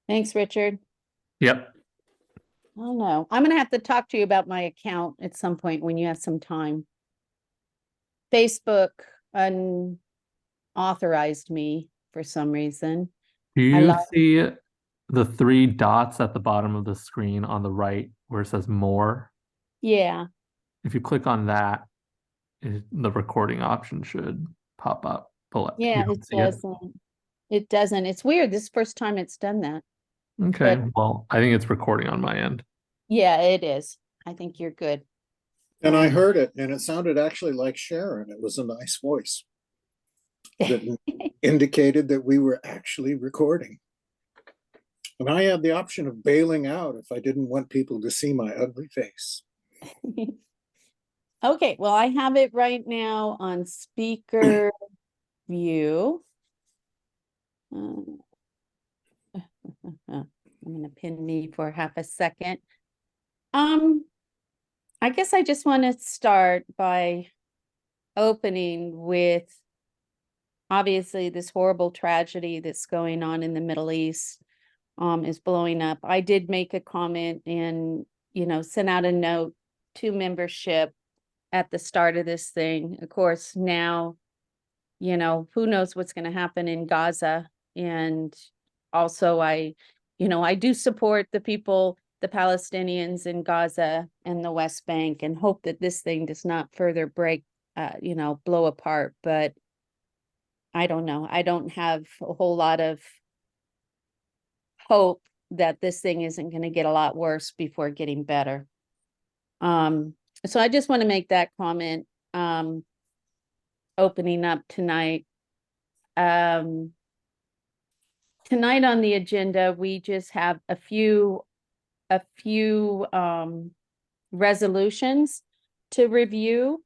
Thanks, Richard. Yep. I don't know. I'm gonna have to talk to you about my account at some point when you have some time. Facebook unauthorized me for some reason. Do I you love, see the three dots at the bottom of the screen on the right where it says more? yeah, If you click on that, the recording option should pop up. Pull up. You yeah, it don't see it? doesn't. It doesn't. It's weird. This is the first time it's done that. Okay. But Well, I think it's recording on my end. yeah, it is. I think you're good. And I heard it, and it sounded actually like Sharon. It was a nice voice that indicated that we were actually recording. And I had the option of bailing out if I didn't want people to see my ugly face. Okay, well, I have it right now on speaker view. I'm gonna pin me for half a second. I guess I just want to start by opening with obviously this horrible tragedy that's going on in the Middle East is blowing up. I did make a comment and, sent out a note to membership at the start of this thing. Of course, now, who knows what's going to happen in Gaza. And also I do support the people, the Palestinians in Gaza and the West Bank, and hope that this thing does not further blow apart. But I don't know. I don't have a whole lot of hope that this thing isn't going to get a lot worse before getting better. So I just want to make that comment, opening up tonight. Tonight on the agenda, we just have a few resolutions to review.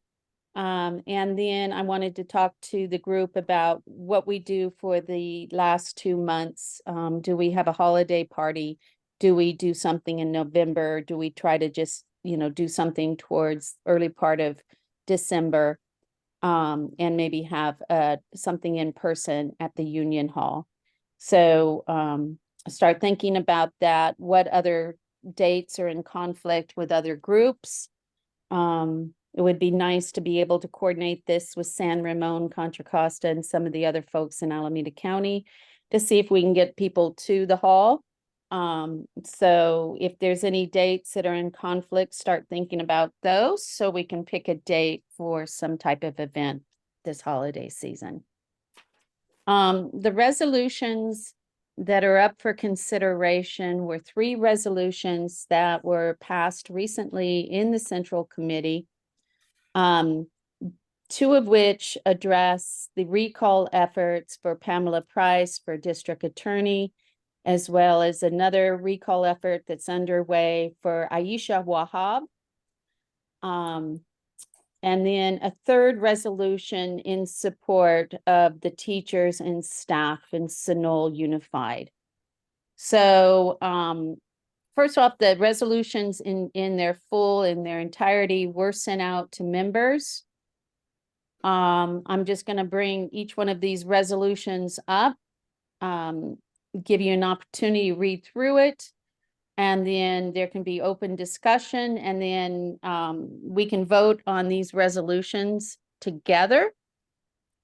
And then I wanted to talk to the group about what we do for the last 2 months. Do we have a holiday party? Do we do something in November? Do we try to just, do something towards early part of December? And maybe have something in person at the Union Hall. So start thinking about that. What other dates are in conflict with other groups? It would be nice to be able to coordinate this with San Ramon, Contra Costa, and some of the other folks in Alameda County to see if we can get people to the hall. So if there's any dates that are in conflict, start thinking about those so we can pick a date for some type of event this holiday season. The resolutions that are up for consideration were 3 resolutions that were passed recently in the Central Committee. 2 of which address the recall efforts for Pamela Price for district attorney, as well as another recall effort that's underway for Aisha Wahab. And then a 3rd resolution in support of the teachers and staff in Sunol Unified. So first off, the resolutions in their entirety were sent out to members. I'm just going to bring each one of these resolutions up, give you an opportunity to read through it, and then there can be open discussion, and then we can vote on these resolutions together.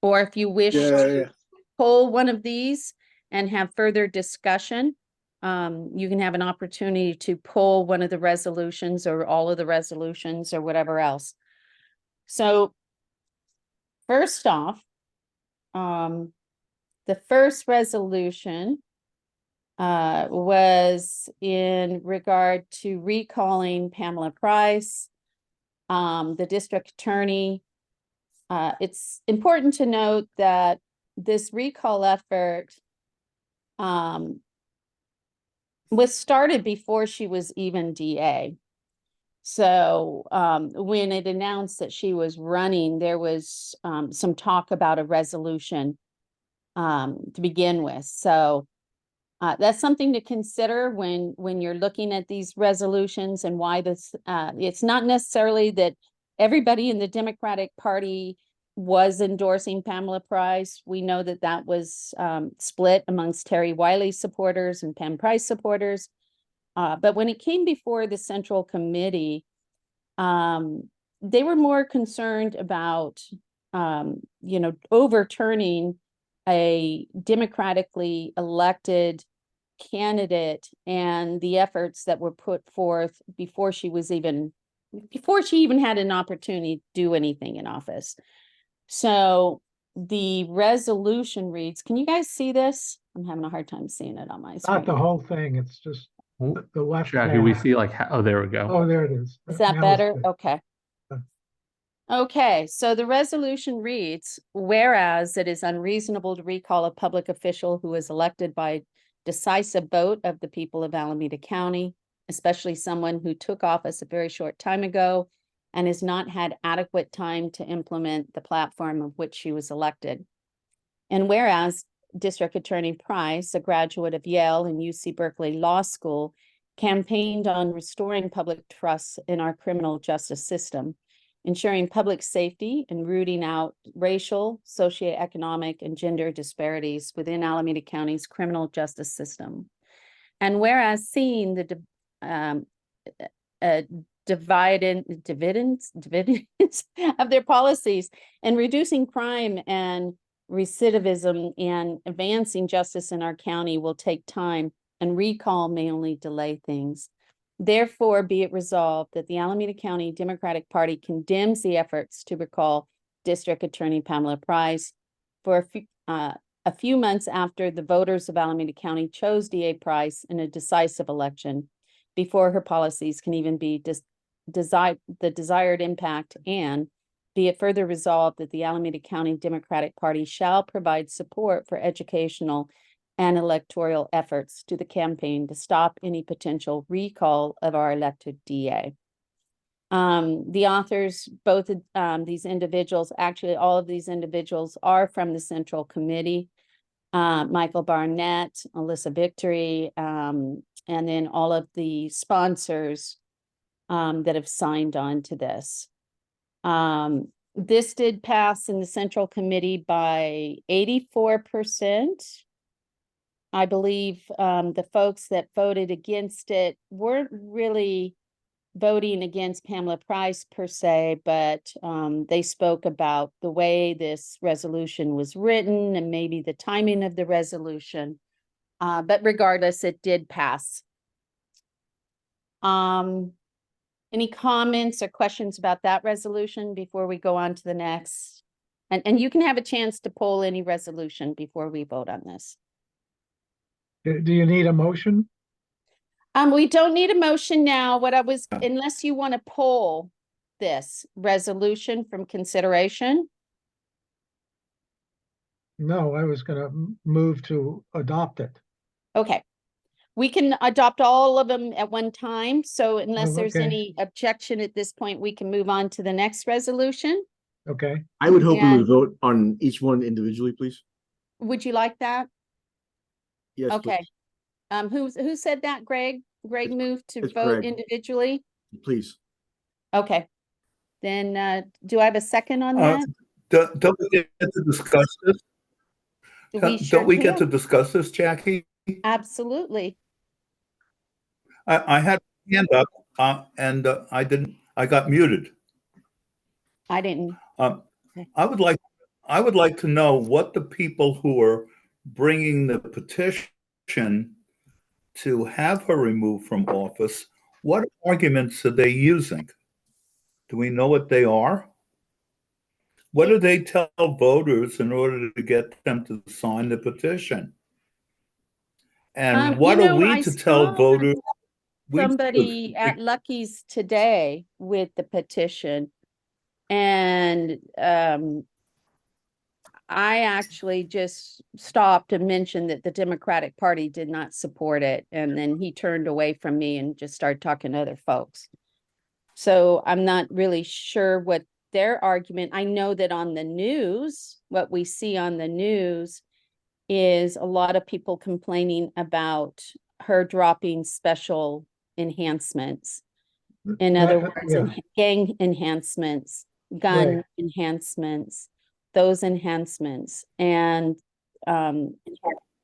Or if you wish to pull one of these and have further discussion, you can have an opportunity to pull one of the resolutions or all of the resolutions or whatever else. So first off, the first resolution was in regard to recalling Pamela Price, the district attorney. It's important to note that this recall effort was started before she was even DA. So when it announced that she was running, there was some talk about a resolution to begin with. So that's something to consider when you're looking at these resolutions and why this, it's not necessarily that everybody in the Democratic Party was endorsing Pamela Price. We know that that was split amongst Terry Wiley's supporters and Pam Price supporters. But when it came before the Central Committee, they were more concerned about, overturning a democratically elected candidate and the efforts that were put forth before she even had an opportunity to do anything in office. So the resolution reads, can you guys see this? I'm having a hard time seeing it on my screen. Not the whole thing, it's just the left. Jackie, we half. see like, oh, there we go. Oh, there it is. Is that Now it's better? good. Okay. Yeah. Okay, so the resolution reads, whereas it is unreasonable to recall a public official who is elected by decisive vote of the people of Alameda County, especially someone who took office a very short time ago and has not had adequate time to implement the platform of which she was elected. And whereas District Attorney Price, a graduate of Yale and UC Berkeley Law School, campaigned on restoring public trust in our criminal justice system, ensuring public safety and rooting out racial, socioeconomic, and gender disparities within Alameda County's criminal justice system. And whereas seeing the dividends of their policies and reducing crime and recidivism and advancing justice in our county will take time, and recall may only delay things. Therefore, be it resolved that the Alameda County Democratic Party condemns the efforts to recall District Attorney Pamela Price for a few months after the voters of Alameda County chose DA Price in a decisive election, before her policies can even be the desired impact, and be it further resolved that the Alameda County Democratic Party shall provide support for educational and electoral efforts to the campaign to stop any potential recall of our elected DA. The authors, both of these individuals, actually all of these individuals are from the Central Committee. Michael Barnett, Alyssa Victory, and then all of the sponsors that have signed on to this. This did pass in the Central Committee by 84%. I believe the folks that voted against it weren't really voting against Pamela Price per se, but they spoke about the way this resolution was written and maybe the timing of the resolution. But regardless, it did pass. Any comments or questions about that resolution before we go on to the next? And you can have a chance to poll any resolution before we vote on this. Do you need a motion? We don't need a motion now. Unless you want to poll this resolution from consideration. No, I was gonna move to adopt it. Okay. We can adopt all of them at one time. So unless there's okay. any objection at this point, we can move on to the next resolution. Okay. I would hope we And- would vote on each one individually, please. Would you like that? Yes, Okay. Who said that, Greg? Greg moved to it's vote Greg. individually? please. Okay. Then, do I have a second on Uh, that? Don't we get to discuss this? We sure Don't we get to can. discuss this, Jackie? Absolutely. I had a hand up, and I got muted. I didn't. Okay. I would like to know what the people who are bringing the petition to have her removed from office, what arguments are they using? Do we know what they are? What do they tell voters in order to get them to sign the petition? And what are we I to tell saw voters? somebody at Lucky's today with the petition, and I actually just stopped and mentioned that the Democratic Party did not support it, and then he turned away from me and just started talking to other folks. So I'm not really sure what their argument. I know that on the news, what we see on the news is a lot of people complaining about her dropping special enhancements. In other words, yeah. gang enhancements, gun Right. enhancements, those enhancements. And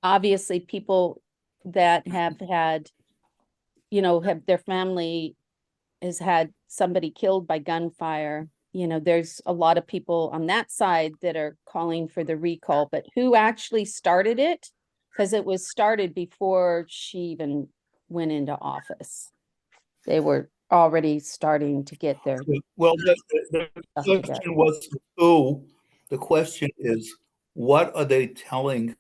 obviously people that have had, have their family has had somebody killed by gunfire. There's a lot of people on that side that are calling for the recall, but who actually started it? Because it was started before she even went into office. They were already starting to get their Well, the stuff together. question was who. The question is, what are they telling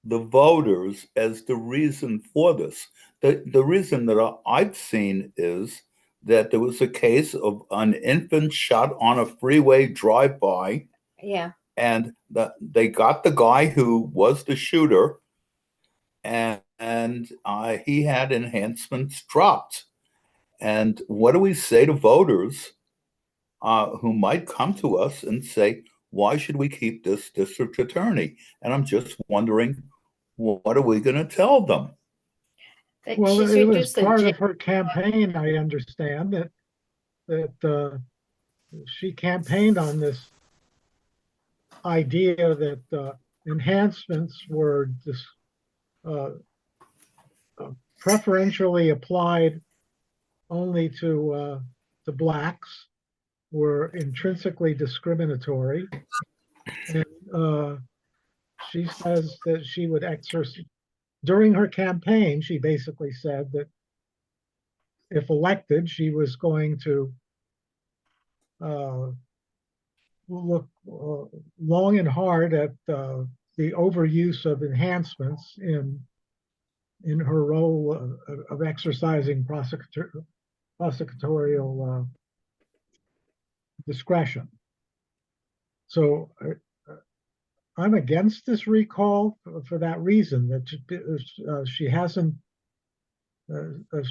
the voters as the reason for this? The reason that I've seen is that there was a case of an infant shot on a freeway drive-by, Yeah. and they got the guy who was the shooter, and he had enhancements dropped. And what do we say to voters who might come to us and say, why should we keep this district attorney? And I'm just wondering, what are we going to tell them? Well, She's it was reduced the part jail. of her campaign, I understand, that she campaigned on this idea that enhancements were preferentially applied only to blacks, were intrinsically discriminatory. And she says that she would exercise, during her campaign, she basically said that if elected, she was going to look long and hard at the overuse of enhancements in her role of exercising prosecutorial discretion. So I'm against this recall for that reason, that she hasn't,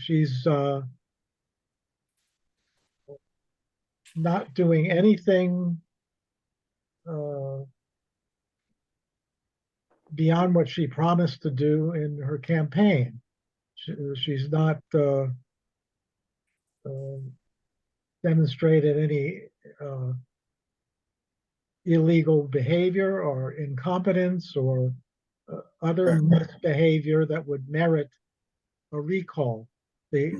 she's not doing anything beyond what she promised to do in her campaign. She's not demonstrated any illegal behavior or incompetence or other misbehavior that would merit a recall. The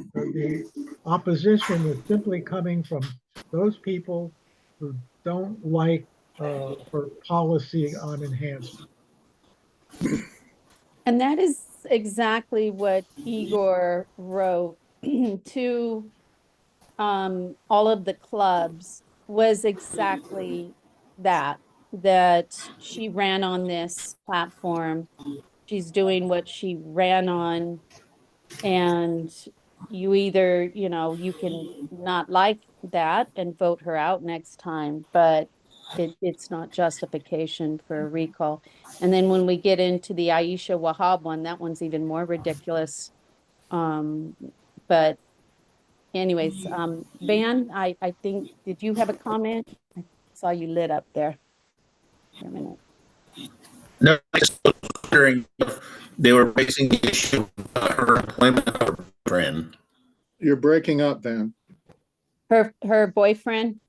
opposition is simply coming from those people who don't like her policy on enhancement. And that is exactly what Igor wrote to all of the clubs, was exactly that she ran on this platform. She's doing what she ran on, and you either, you can not like that and vote her out next time, but it's not justification for a recall. And then when we get into the Aisha Wahab one, that one's even more ridiculous. But anyways, Van, I think, did you have a comment? I saw you lit up there for a minute. No, I just was wondering if they were raising the issue of her employment of her friend. You're breaking up, Van. Her boyfriend.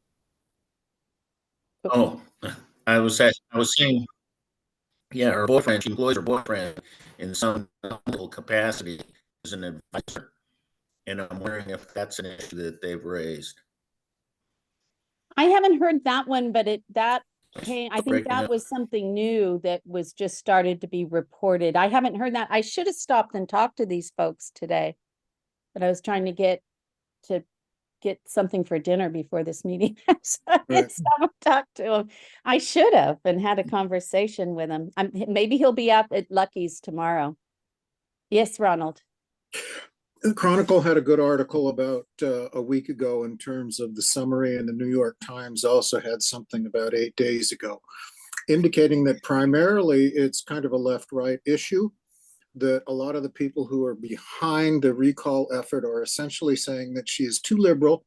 Oh, I was saying, yeah, her boyfriend, she employs her boyfriend in some capacity as an advisor. And I'm wondering if that's an issue that they've raised. I haven't heard that one, but I think Breaking that up. was something new that was just started to be reported. I haven't heard that. I should have stopped and talked to these folks today, but I was trying to get something for dinner before this meeting. So I didn't stop and talk to him. I should have and had a conversation with him. Maybe he'll be out at Lucky's tomorrow. Yes, Ronald. The Chronicle had a good article about a week ago in terms of the summary, and the New York Times also had something about 8 days ago, indicating that primarily it's kind of a left-right issue, that a lot of the people who are behind the recall effort are essentially saying that she is too liberal,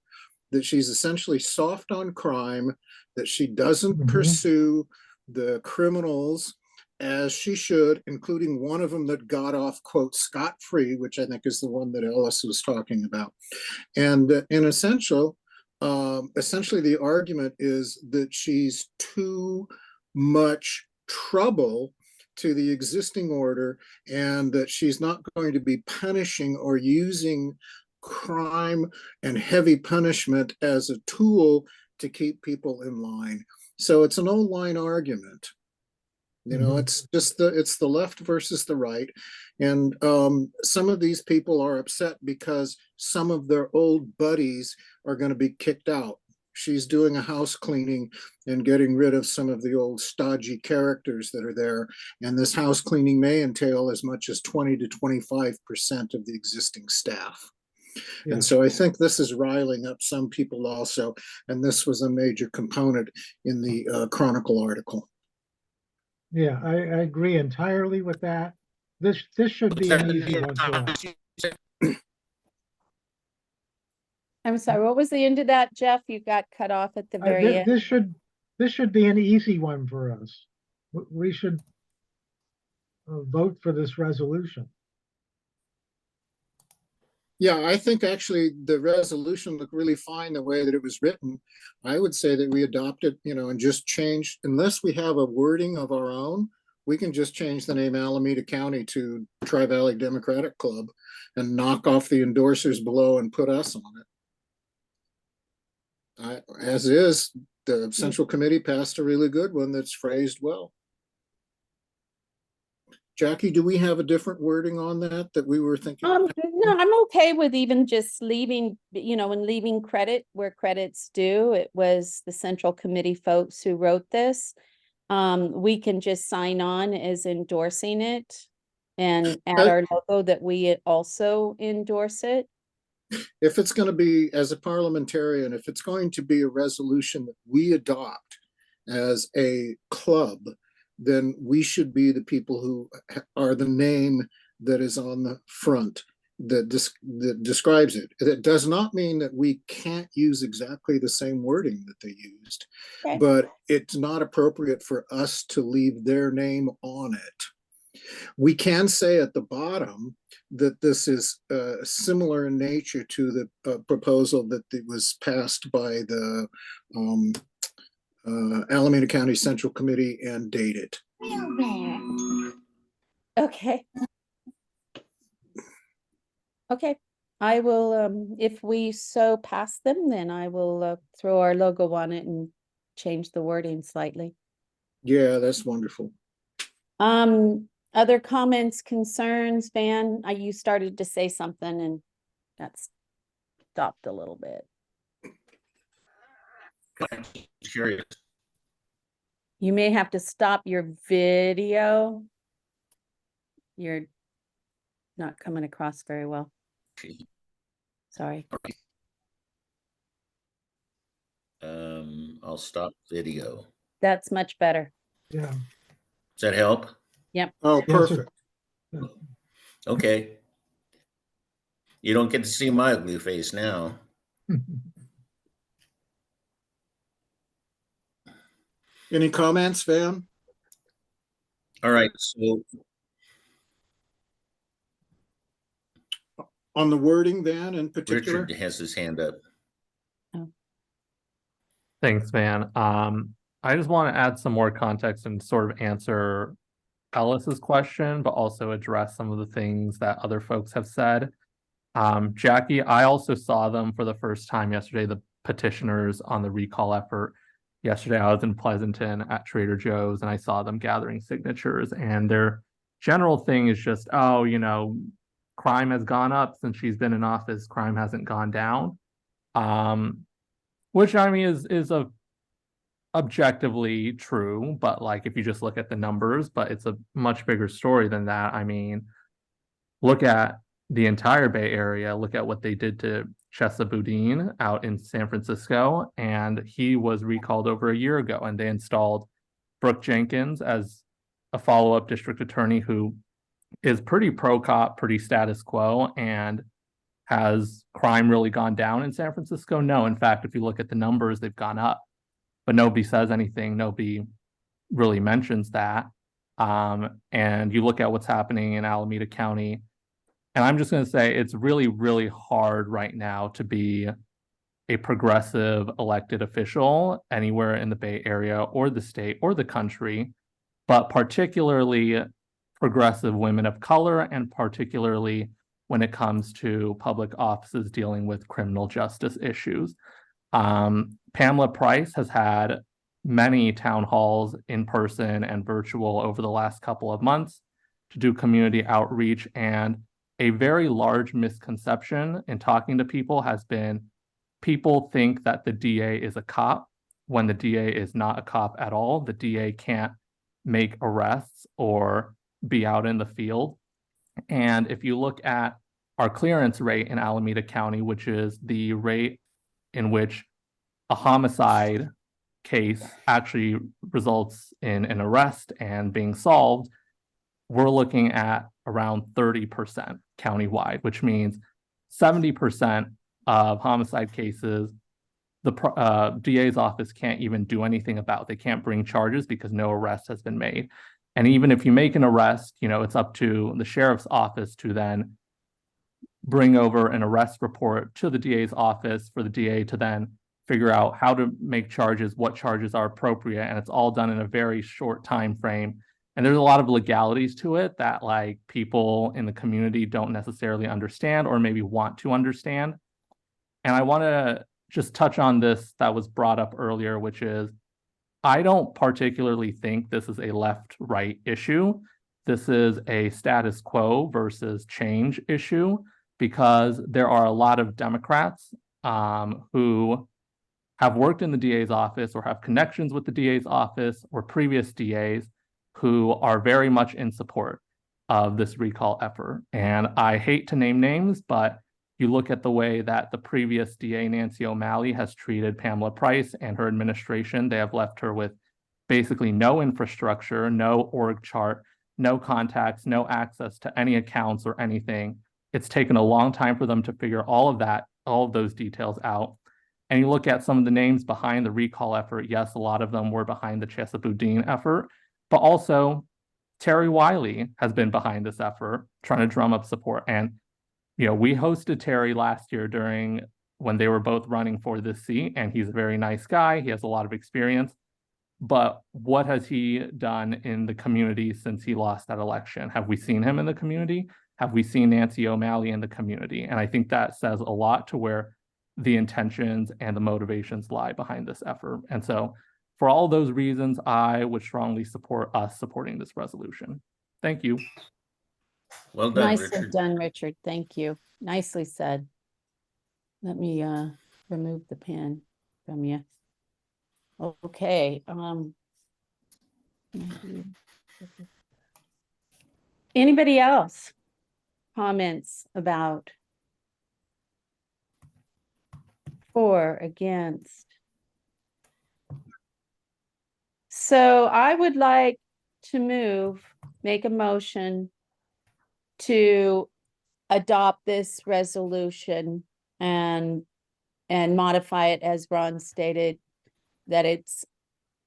that she's essentially soft on crime, that she doesn't pursue the criminals as she should, including one of them that got off, quote, scot-free, which I think is the one that Ellis was talking about. And in essential, essentially the argument is that she's too much trouble to the existing order, and that she's not going to be punishing or using crime and heavy punishment as a tool to keep people in line. So it's an old line argument. You know, it's just it's the left versus the right. And some of these people are upset because some of their old buddies are going to be kicked out. She's doing a house cleaning and getting rid of some of the old stodgy characters that are there. And this house cleaning may entail as much as 20 to 25% of the existing staff. Yeah. And so I think this is riling up some people also. And this was a major component in the Chronicle article. Yeah, I agree entirely with that. This should be an easy one for us. I'm sorry, what was the end of that, Jeff? You got cut off at the very end. This should be an easy one for us. We should vote for this resolution. Yeah, I think actually the resolution looked really fine the way that it was written. I would say that we adopt it, you know, and just change, unless we have a wording of our own, we can just change the name Alameda County to Tri-Valley Democratic Club and knock off the endorsers below and put us on it. As is, the Central Committee passed a really good one that's phrased well. Jackie, do we have a different wording on that we were thinking? No, I'm okay with even just leaving, you know, and leaving credit where credit's due. It was the Central Committee folks who wrote this. We can just sign on as endorsing it and add our logo that we also endorse it. If it's going to be, as a parliamentarian, if it's going to be a resolution that we adopt as a club, then we should be the people who are the name that is on the front that describes it. It does not mean that we can't use exactly the same wording that they used, Okay. but it's not appropriate for us to leave their name on it. We can say at the bottom that this is similar in nature to the proposal that was passed by the Alameda County Central Committee and dated. Okay. Okay, I will, if we so pass them, then I will throw our logo on it and change the wording slightly. Yeah, that's wonderful. Other comments, concerns, Van? You started to say something and that's stopped a little bit. I'm curious. You may have to stop your video. You're not coming across very well. Sorry. I'll stop video. That's much better. Yeah. Does that help? Oh, Yes, perfect. Okay. You don't get to see my ugly face now. Any comments, Van? All right, so On the wording, Van, in particular? Richard has his hand up. Thanks, Van. I just want to add some more context and sort of answer Ellis's question, but also address some of the things that other folks have said. Jackie, I also saw them for the first time yesterday, the petitioners on the recall effort. Yesterday, I was in Pleasanton at Trader Joe's and I saw them gathering signatures, and their general thing is just, oh, you know, crime has gone up since she's been in office, crime hasn't gone down. Which I mean is a objectively true, but like if you just look at the numbers, but it's a much bigger story than that. I mean, look at the entire Bay Area, look at what they did to Chesa Boudin out in San Francisco, and he was recalled over a year ago, and they installed Brooke Jenkins as a follow-up district attorney who is pretty pro-cop, pretty status quo, and has crime really gone down in San Francisco? No, in fact, if you look at the numbers, they've gone up, but nobody says anything. Nobody really mentions that. And you look at what's happening in Alameda County, and I'm just going to say it's really, really hard right now to be a progressive elected official anywhere in the Bay Area or the state or the country, but particularly progressive women of color, and particularly when it comes to public offices dealing with criminal justice issues. Pamela Price has had many town halls in person and virtual over the last couple of months to do community outreach, and a very large misconception in talking to people has been people think that the DA is a cop when the DA is not a cop at all. The DA can't make arrests or be out in the field. And if you look at our clearance rate in Alameda County, which is the rate in which a homicide case actually results in an arrest and being solved, we're looking at around 30% countywide, which means 70% of homicide cases, the DA's office can't even do anything about. They can't bring charges because no arrest has been made. And even if you make an arrest, it's up to the sheriff's office to then bring over an arrest report to the DA's office for the DA to then figure out how to make charges, what charges are appropriate, and it's all done in a very short time frame. And there's a lot of legalities to it that like people in the community don't necessarily understand or maybe want to understand. And I want to just touch on this that was brought up earlier, which is I don't particularly think this is a left-right issue. This is a status quo versus change issue, because there are a lot of Democrats who have worked in the DA's office or have connections with the DA's office or previous DAs who are very much in support of this recall effort. And I hate to name names, but you look at the way that the previous DA, Nancy O'Malley, has treated Pamela Price and her administration. They have left her with basically no infrastructure, no org chart, no contacts, no access to any accounts or anything. It's taken a long time for them to figure all of those details out. And you look at some of the names behind the recall effort. Yes, a lot of them were behind the Chesa Boudin effort, but also Terry Wiley has been behind this effort, trying to drum up support. And we hosted Terry last year when they were both running for this seat, and he's a very nice guy. He has a lot of experience. But what has he done in the community since he lost that election? Have we seen him in the community? Have we seen Nancy O'Malley in the community? And I think that says a lot to where the intentions and the motivations lie behind this effort. And so for all those reasons, I would strongly support us supporting this resolution. Thank you. Well done, Nicely Richard. done, Richard. Thank you. Nicely said. Let me remove the pen from you. Okay. Anybody else? Comments about for, against? So I would like to make a motion to adopt this resolution and modify it as Ron stated, that it's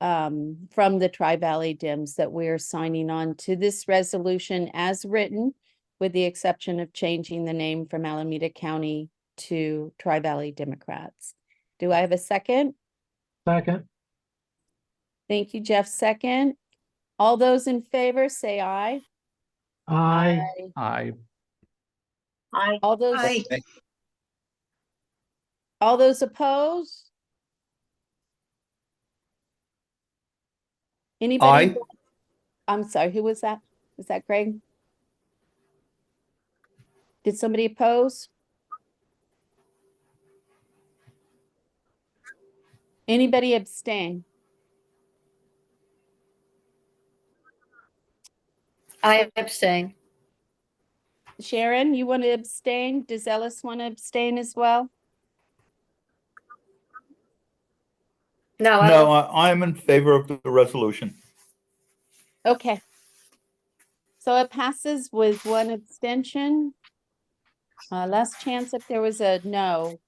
from the Tri-Valley Dems that we're signing on to this resolution as written, with the exception of changing the name from Alameda County to Tri-Valley Democrats. Do I have a second? Second. Thank you, Jeff. Second. All those in favor say aye. Aye. Aye. All those, Aye. all those opposed? Anybody? Aye. I'm sorry, who was that? Was that Greg? Did somebody oppose? Anybody abstain? I abstain. Sharon, you want to abstain? Does Ellis want to abstain as well? No, No, I'm in favor of the resolution. Okay. So it passes with one abstention. Last chance if there was a no.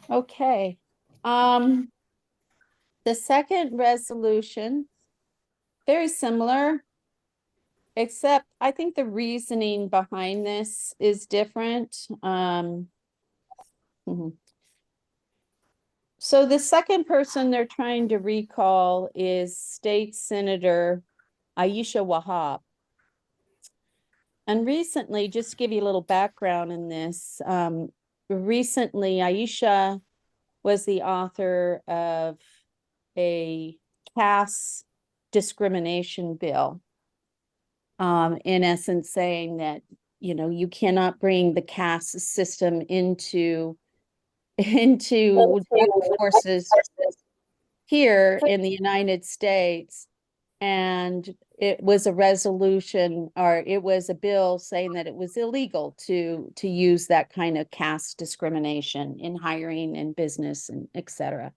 Okay. The second resolution, very similar, except I think the reasoning behind this is different. Mhm. So the second person they're trying to recall is State Senator Aisha Wahab. And recently, just to give you a little background in this, recently Aisha was the author of a caste discrimination bill. In essence saying that, you know, you cannot bring the caste system into workforces here in the United States. And it was a resolution, or it was a bill saying that it was illegal to use that kind of caste discrimination in hiring and business and et cetera.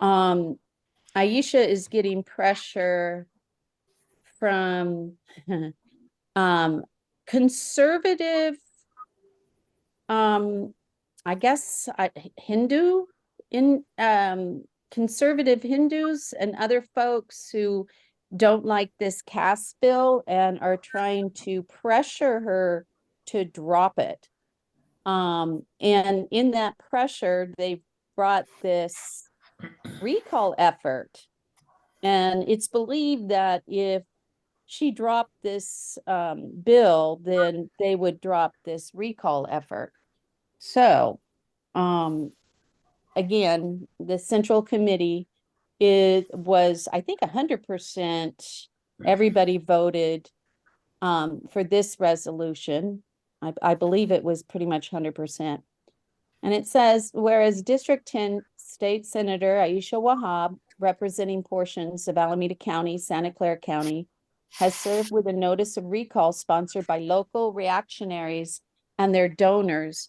Aisha is getting pressure from conservative, I guess Hindu conservative Hindus and other folks who don't like this caste bill and are trying to pressure her to drop it. And in that pressure, they brought this recall effort. And it's believed that if she dropped this bill, then they would drop this recall effort. So, again, the Central Committee, it was, I think, 100%, everybody voted for this resolution. I believe it was pretty much 100%. And it says, whereas District 10 State Senator Aisha Wahab, representing portions of Alameda County, Santa Clara County, has served with a notice of recall sponsored by local reactionaries and their donors,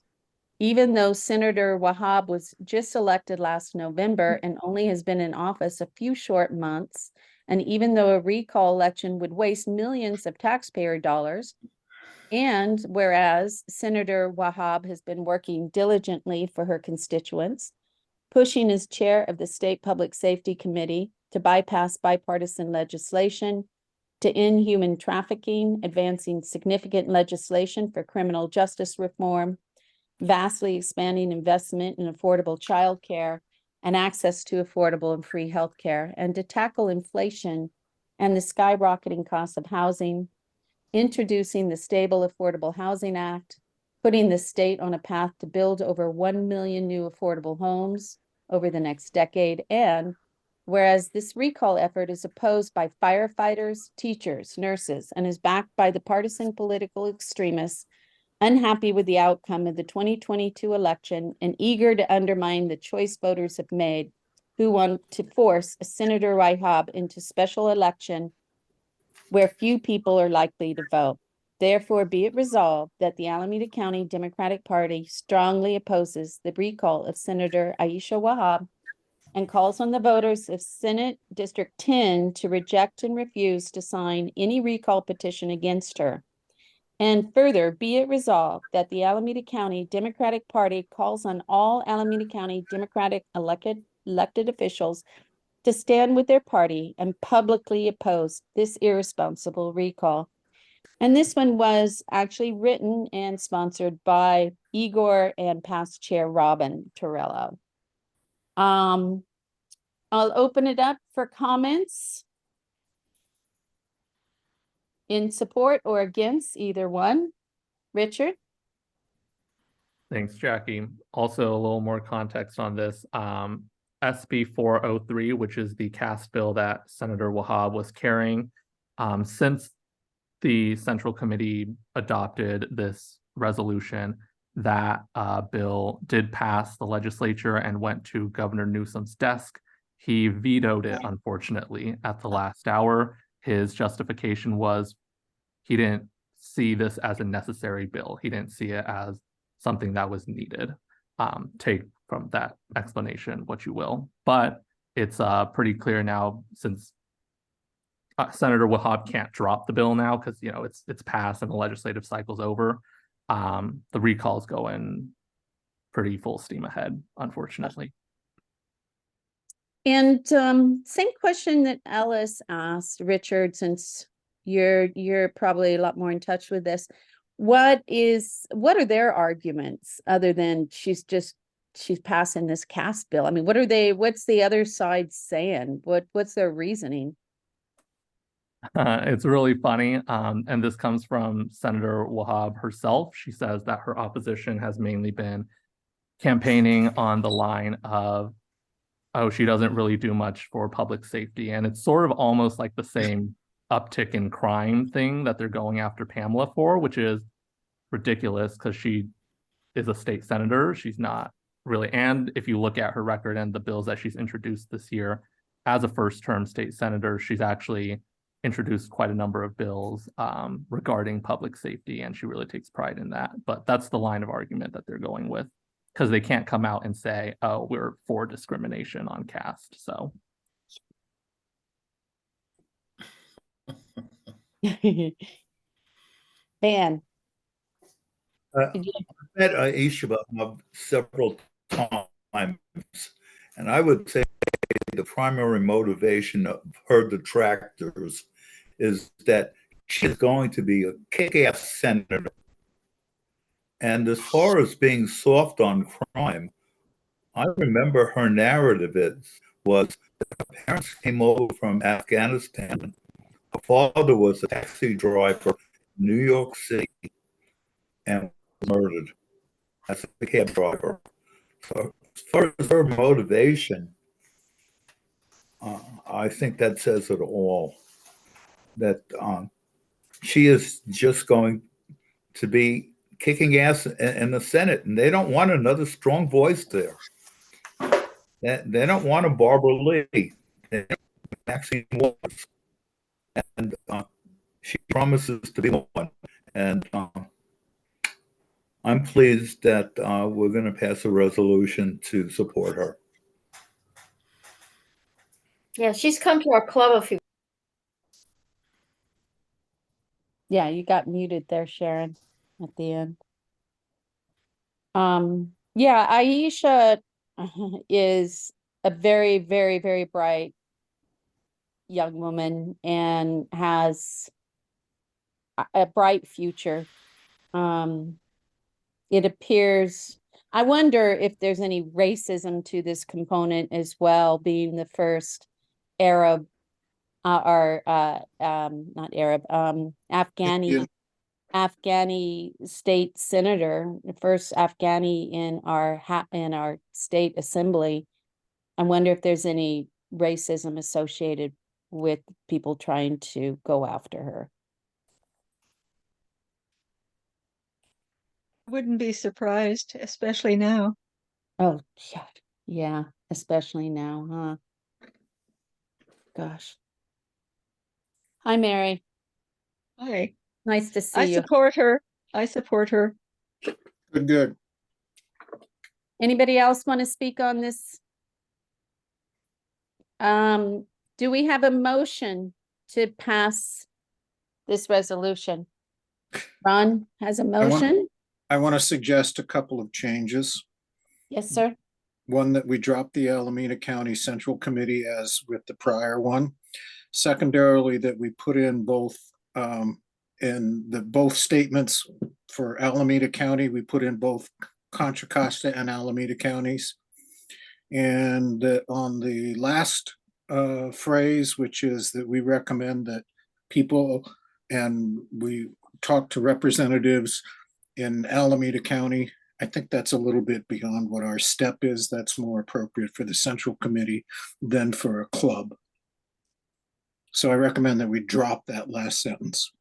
even though Senator Wahab was just elected last November and only has been in office a few short months, and even though a recall election would waste millions of taxpayer dollars, and whereas Senator Wahab has been working diligently for her constituents, pushing as chair of the State Public Safety Committee to bypass bipartisan legislation, to end human trafficking, advancing significant legislation for criminal justice reform, vastly expanding investment in affordable childcare and access to affordable and free healthcare, and to tackle inflation and the skyrocketing cost of housing, introducing the Stable Affordable Housing Act, putting the state on a path to build over 1 million new affordable homes over the next decade. And whereas this recall effort is opposed by firefighters, teachers, nurses, and is backed by the partisan political extremists unhappy with the outcome of the 2022 election and eager to undermine the choice voters have made, who want to force Senator Wahab into special election where few people are likely to vote. Therefore, be it resolved that the Alameda County Democratic Party strongly opposes the recall of Senator Aisha Wahab and calls on the voters of Senate District 10 to reject and refuse to sign any recall petition against her. And further, be it resolved that the Alameda County Democratic Party calls on all Alameda County Democratic elected officials to stand with their party and publicly oppose this irresponsible recall. And this one was actually written and sponsored by Igor and past chair Robin Torello. I'll open it up for comments in support or against either one. Richard? Thanks, Jackie. Also, a little more context on this. SB 403, which is the caste bill that Senator Wahab was carrying, since the Central Committee adopted this resolution, that bill did pass the legislature and went to Governor Newsom's desk. He vetoed it, unfortunately, at the last hour. His justification was he didn't see this as a necessary bill. He didn't see it as something that was needed. Take from that explanation what you will, but it's pretty clear now, since Senator Wahab can't drop the bill now because it's passed and the legislative cycle's over. The recall's going pretty full steam ahead, unfortunately. And same question that Ellis asked, Richard, since you're probably a lot more in touch with this. what are their arguments other than she's passing this cast bill? I mean, what's the other side saying? What's their reasoning? It's really funny. And this comes from Senator Wahab herself. She says that her opposition has mainly been campaigning on the line of, oh, she doesn't really do much for public safety. And it's sort of almost like the same uptick in crime thing that they're going after Pamela for, which is ridiculous because she is a state senator. She's not really. And if you look at her record and the bills that she's introduced this year as a first-term state senator, she's actually introduced quite a number of bills regarding public safety, and she really takes pride in that. But that's the line of argument that they're going with, because they can't come out and say, oh, we're for discrimination on caste. So Dan, Uh, did you- I've met Aisha several times, and I would say the primary motivation of her detractors is that she's going to be a kick-ass senator. And as far as being soft on crime, I remember her narrative was that her parents came over from Afghanistan. Her father was a taxi driver in New York City and was murdered as a cab driver. So as far as her motivation, I think that says it all. That she is just going to be kicking ass in the Senate, and they don't want another strong voice there. They don't want a Barbara Lee. They want Maxine Waters. And she promises to be the one. And I'm pleased that we're going to pass a resolution to support her. Yeah, she's come to our club a few. yeah, you got muted there, Sharon, at the end. Yeah, Aisha is a very, very, very bright young woman and has a bright future. It appears, I wonder if there's any racism to this component as well, being the first Arab or not Arab, Indian. Afghani state senator, the first Afghani in our state assembly. I wonder if there's any racism associated with people trying to go after her. Wouldn't be surprised, especially now. Oh, God. Yeah, especially now, huh? Gosh. Hi, Mary. Hi, Nice to I see you. support her. I support her. Good, good. Anybody else want to speak on this? Do we have a motion to pass this resolution? Ron has a motion? I want to suggest a couple of changes. Yes, sir. One, that we drop the Alameda County Central Committee as with the prior one. Secondarily, that we put in both both statements for Alameda County, we put in both Contra Costa and Alameda counties. And on the last phrase, which is that we recommend that people, and we talk to representatives in Alameda County. I think that's a little bit beyond what our step is. That's more appropriate for the Central Committee than for a club. So I recommend that we drop that last sentence.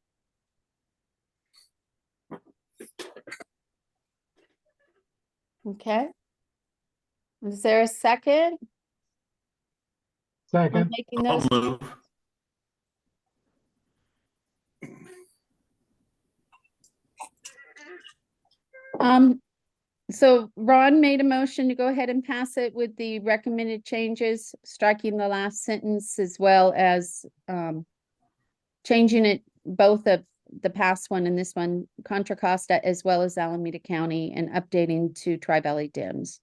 Okay. Is there a second? on Second, making I'll those? move. So Ron made a motion to go ahead and pass it with the recommended changes, striking the last sentence as well as changing it, both of the past one and this one, Contra Costa as well as Alameda County, and updating to Tri-Valley Dims.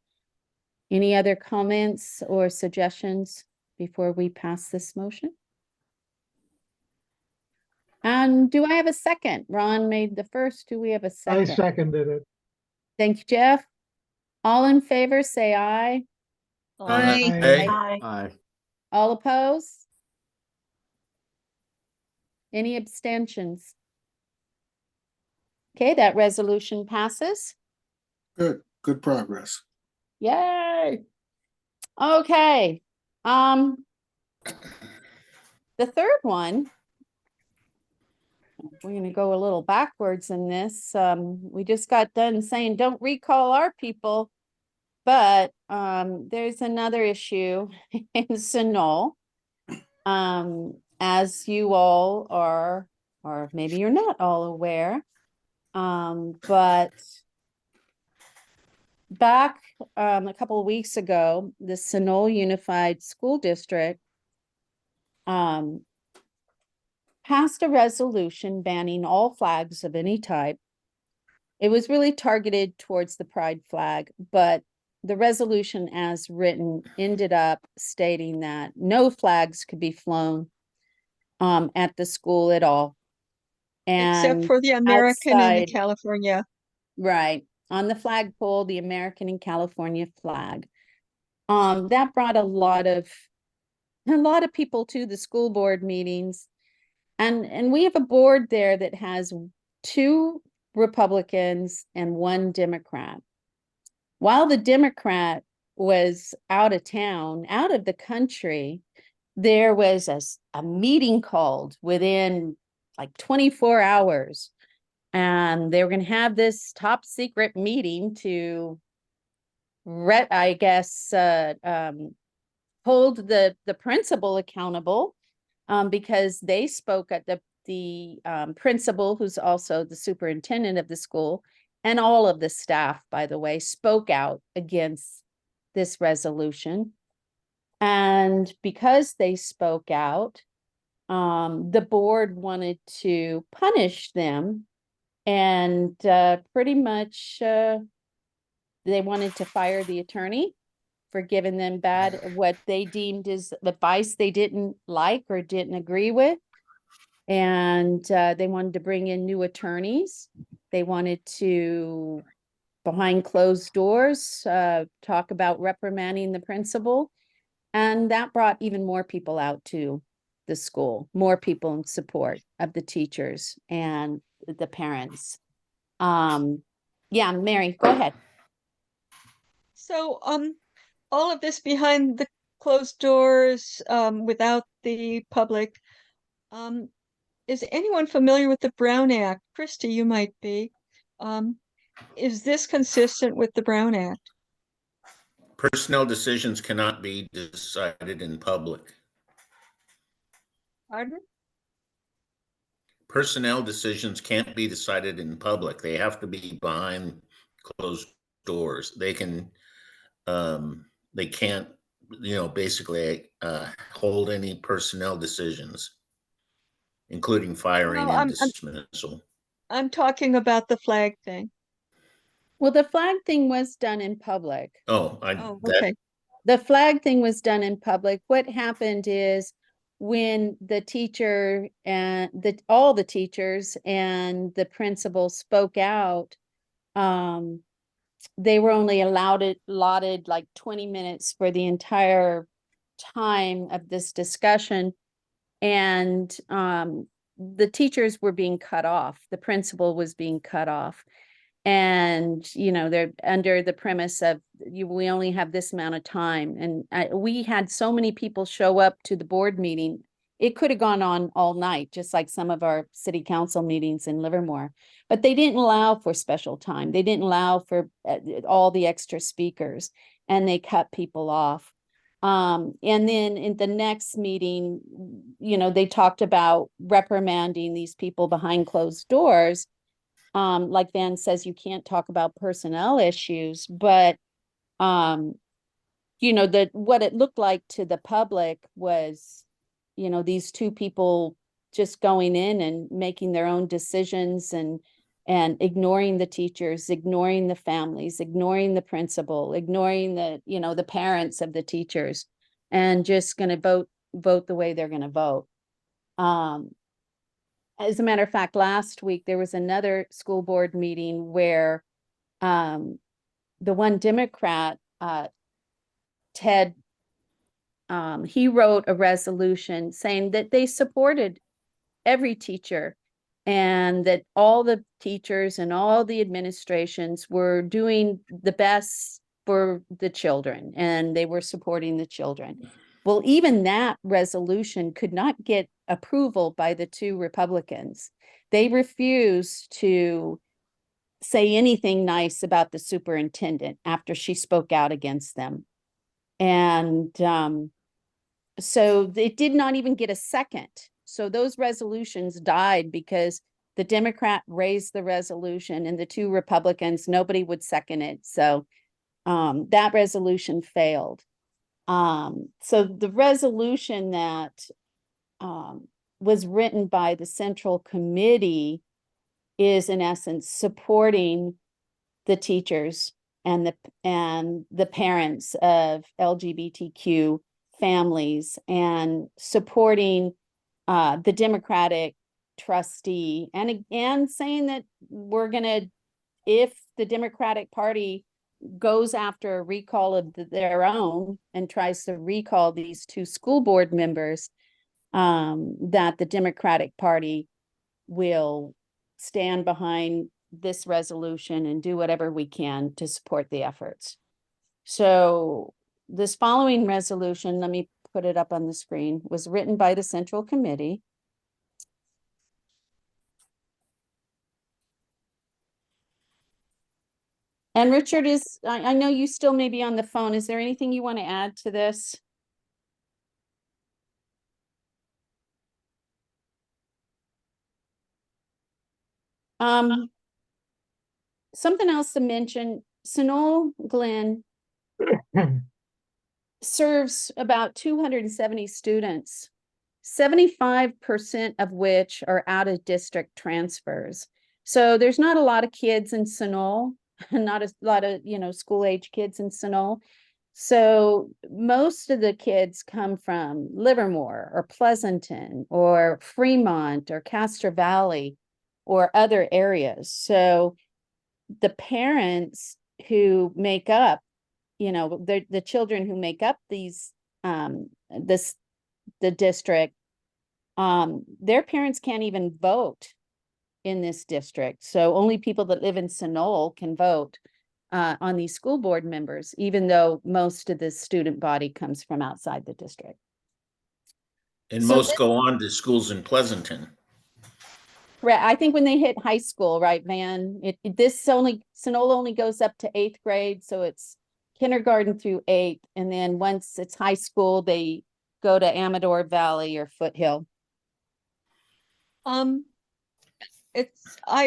Any other comments or suggestions before we pass this motion? And do I have a second? Ron made the first. Do we have a I second? seconded it. Thank you, Jeff. All in favor, say aye. Aye. Aye. Aye. All opposed? Any abstentions? Okay, that resolution passes. Good progress. Yay. Okay. The third one, we're gonna go a little backwards in this. We just got done saying, don't recall our people. But there's another issue in Sunol. As you all are, or maybe you're not all aware, but back a couple of weeks ago, the Sunol Unified School District passed a resolution banning all flags of any type. It was really targeted towards the pride flag, but the resolution as written ended up stating that no flags could be flown at the school at all. Except And for the American and the outside, California. right, on the flagpole, the American and California flag. That brought a lot of people to the school board meetings. And we have a board there that has 2 Republicans and 1 Democrat. While the Democrat was out of town, out of the country, there was a meeting called within like 24 hours. And they were going to have this top secret meeting to, I guess, hold the principal accountable, because they spoke at the principal, who's also the superintendent of the school, and all of the staff, by the way, spoke out against this resolution. And because they spoke out, the board wanted to punish them, and pretty much they wanted to fire the attorney for giving them what they deemed as advice they didn't like or didn't agree with. And they wanted to bring in new attorneys. They wanted to, behind closed doors, talk about reprimanding the principal. And that brought even more people out to the school, more people in support of the teachers and the parents. Yeah, Mary, go ahead. So, all of this behind the closed doors, without the public. Is anyone familiar with the Brown Act? Christy, you might be. Is this consistent with the Brown Act? Personnel decisions cannot be decided in public. Pardon? Personnel decisions can't be decided in public. They have to be behind closed doors. They can't, basically hold any personnel decisions, including firing No, and dismissal. I'm talking about the flag thing. Well, the flag thing was done in public. Oh, okay. The flag thing was done in public. What happened is when the teacher and all the teachers and the principal spoke out, they were only allotted like 20 minutes for the entire time of this discussion. And the teachers were being cut off. The principal was being cut off. And, they're under the premise of we only have this amount of time. And we had so many people show up to the board meeting. It could have gone on all night, just like some of our city council meetings in Livermore. But they didn't allow for special time. They didn't allow for all the extra speakers, and they cut people off. And then in the next meeting, they talked about reprimanding these people behind closed doors. Like Van says, you can't talk about personnel issues, but what it looked like to the public was, these 2 people just going in and making their own decisions and ignoring the teachers, ignoring the families, ignoring the principal, ignoring the parents of the teachers, and just going to vote the way they're going to vote. as a matter of fact, last week, there was another school board meeting where the one Democrat, Ted, he wrote a resolution saying that they supported every teacher and that all the teachers and all the administrations were doing the best for the children and they were supporting the children. Well, even that resolution could not get approval by the two Republicans. They refused to say anything nice about the superintendent after she spoke out against them. And so it did not even get a second. So those resolutions died because the Democrat raised the resolution and the two Republicans, nobody would second it. So that resolution failed. So the resolution that was written by the Central Committee is in essence supporting the teachers and the parents of LGBTQ families and supporting the Democratic trustee and saying that we're gonna, if the Democratic Party goes after a recall of their own and tries to recall these two school board members, that the Democratic Party will stand behind this resolution and do whatever we can to support the efforts. So this following resolution, let me put it up on the screen, was written by the Central Committee. And Richard I know you still may be on the phone. Is there anything you want to add to this? Something else to mention, Sunol Glen serves about 270 students, 75% of which are out of district transfers. So there's not a lot of kids in Sunol, not a lot of, school age kids in Sunol. So most of the kids come from Livermore or Pleasanton or Fremont or Castro Valley or other areas. So the parents who make up, the children who make up these, the district, their parents can't even vote in this district. So only people that live in Sunol can vote on these school board members, even though most of the student body comes from outside the district. And So most go on to schools in Pleasanton. Correct. I think when they hit high school, right, Van, Sunol only goes up to 8th grade. So it's kindergarten through 8th. And then once it's high school, they go to Amador Valley or Foothill. I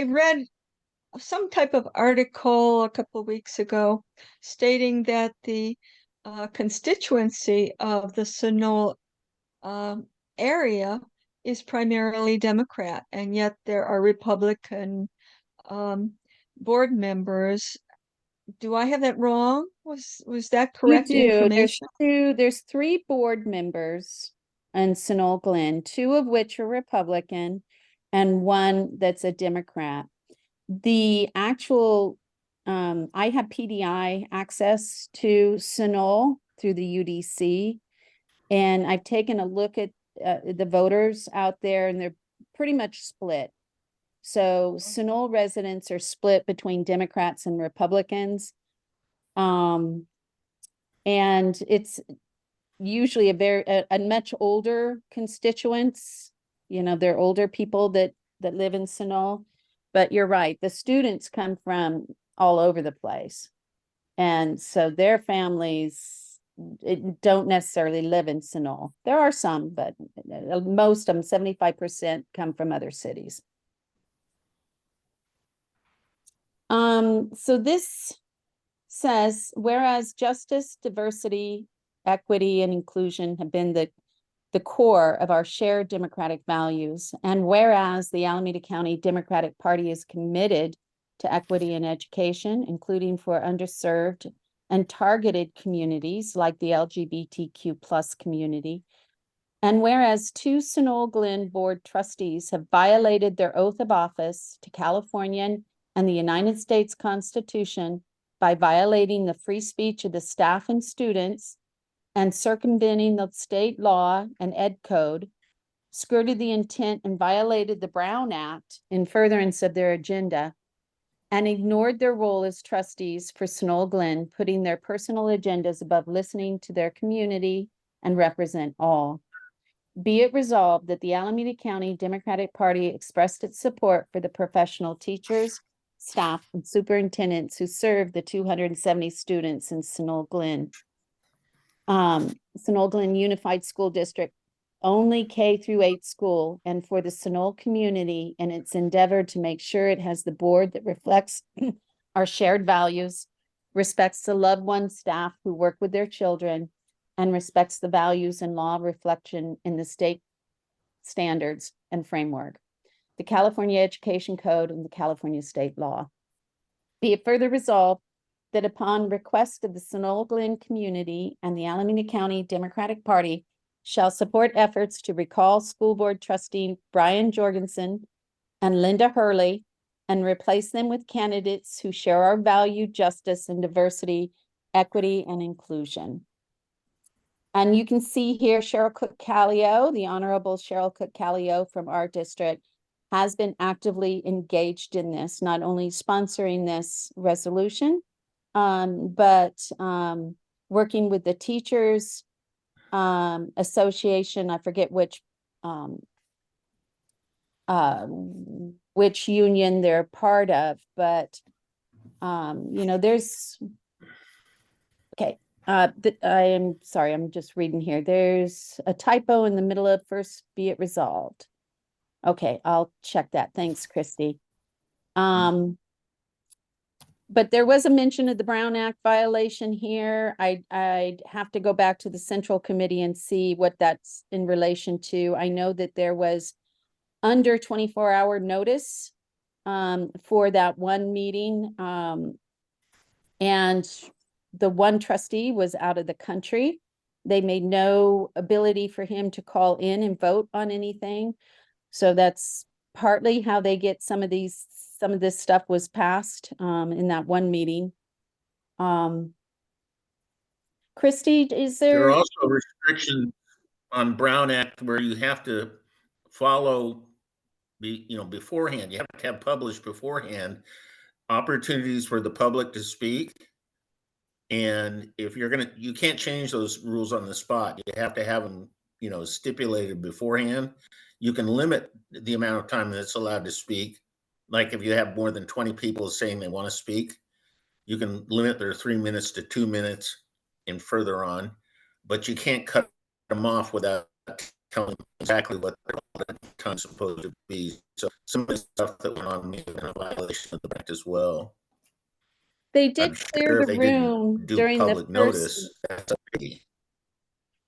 read some type of article a couple of weeks ago stating that the constituency of the Sunol area is primarily Democrat, and yet there are Republican board members. Do I have that wrong? Was that correct information? There's 3 board members in Sunol Glen, 2 of which are Republican and 1 that's a Democrat. The actual, I have PDI access to Sunol through the UDC, and I've taken a look at the voters out there, and they're pretty much split. So Sunol residents are split between Democrats and Republicans. And it's usually a much older constituents, they're older people that live in Sunol. But you're right, the students come from all over the place. And so their families don't necessarily live in Sunol. There are some, but most of them, 75%, come from other cities. So this says, whereas justice, diversity, equity, and inclusion have been the core of our shared democratic values, and whereas the Alameda County Democratic Party is committed to equity in education, including for underserved and targeted communities like the LGBTQ+ community, And whereas two Sunol Glen board trustees have violated their oath of office to California and the United States Constitution by violating the free speech of the staff and students and circumventing the state law and ed code, skirted the intent and violated the Brown Act in furtherance of their agenda, and ignored their role as trustees for Sunol Glen, putting their personal agendas above listening to their community and represent all. Be it resolved that the Alameda County Democratic Party expressed its support for the professional teachers, staff, and superintendents who serve the 270 students in Sunol Glen. Sunol Glen Unified School District, only K through 8 school, and for the Sunol community in its endeavor to make sure it has the board that reflects our shared values, respects the loved ones, staff who work with their children, and respects the values and law reflection in the state standards and framework, the California Education Code and the California state law. Be it further resolved that upon request of the Sunol Glen community and the Alameda County Democratic Party shall support efforts to recall school board trustee Brian Jorgensen and Linda Hurley and replace them with candidates who share our value, justice, and diversity, equity, and inclusion. And you can see here Cheryl Cook Callio, the Honorable Cheryl Cook Callio from our district, has been actively engaged in this, not only sponsoring this resolution, but working with the teachers association. I forget which union they're part of, but you know, there's okay. I am sorry, I'm just reading here. There's a typo in the middle of first, be it resolved. Okay, I'll check that. Thanks, Christy. But there was a mention of the Brown Act violation here. I'd have to go back to the Central Committee and see what that's in relation to. I know that there was under 24-hour notice for that one meeting. And the one trustee was out of the country. They made no ability for him to call in and vote on anything. So that's partly how they get some of this stuff was passed in that one meeting. Christy, is There there? are also restrictions on Brown Act where you have to follow beforehand. You have to have published beforehand opportunities for the public to speak. And if you can't change those rules on the spot. You have to have them, stipulated beforehand. You can limit the amount of time that's allowed to speak. Like if you have more than 20 people saying they want to speak, you can limit their 3 minutes to 2 minutes and further on, but you can't cut them off without telling them exactly what their time's supposed to be. So some of the stuff that went on may have been a violation of the act as well. They did I'm clear sure if the they room didn't do during the public first. notice, that's a pity.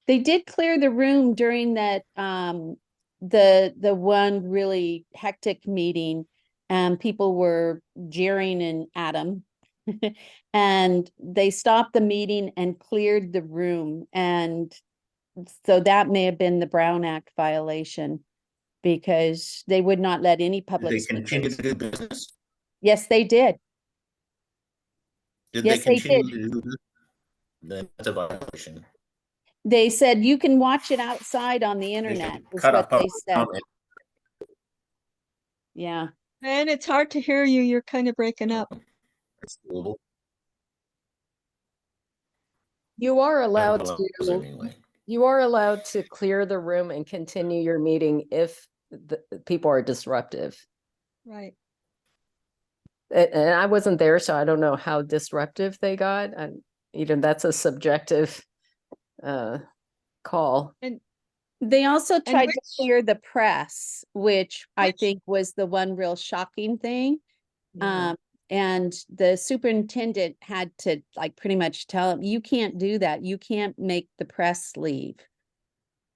They did clear the room during that the one really hectic meeting, and people were jeering at them. And they stopped the meeting and cleared the room. And so that may have been the Brown Act violation, because they would not let any Did public they continue speakers. to do business? Yes, they did. Did Yes, they they continue did. to do business? Then that's a violation. They said you can watch it outside on the They internet, can is cut what off they public said. comment. Yeah. And it's hard to hear you. You're kind of breaking up. It's doable. You are allowed Allows to, anyway. you are allowed to clear the room and continue your meeting if the people are disruptive. Right. And I wasn't there, so I don't know how disruptive they got. And that's a subjective call. And They also tried to which- clear the press, which I Which- think was the one real shocking thing. Yeah. And the superintendent had to pretty much tell him, you can't do that. You can't make the press leave.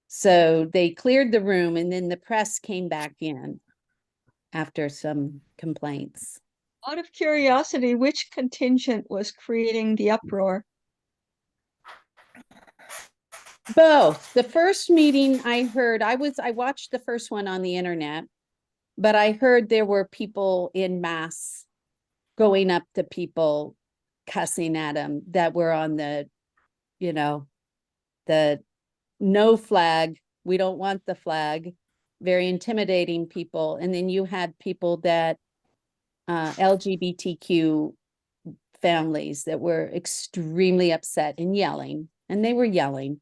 So they cleared the room, and then the press came back in after some complaints. Out of curiosity, which contingent was creating the uproar? Both. The first meeting I heard, I watched the first one on the internet, but I heard there were people in mass going up to people, cussing at them that were on the, the no flag. We don't want the flag. Very intimidating people. And then you had people that LGBTQ families that were extremely upset and yelling, and they were yelling.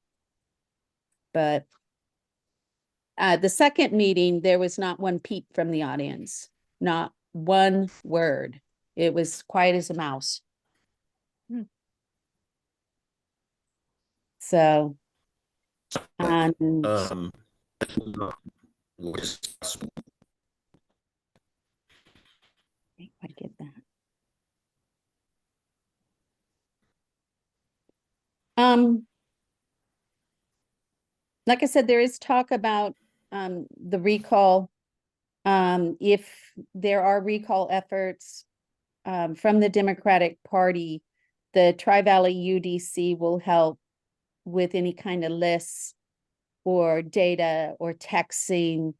But the second meeting, there was not one peep from the audience, not one word. It was quiet as a mouse. So, and We'll discuss I get that. Like I said, there is talk about the recall. If there are recall efforts from the Democratic Party, the Tri-Valley UDC will help with any kind of lists or data or texting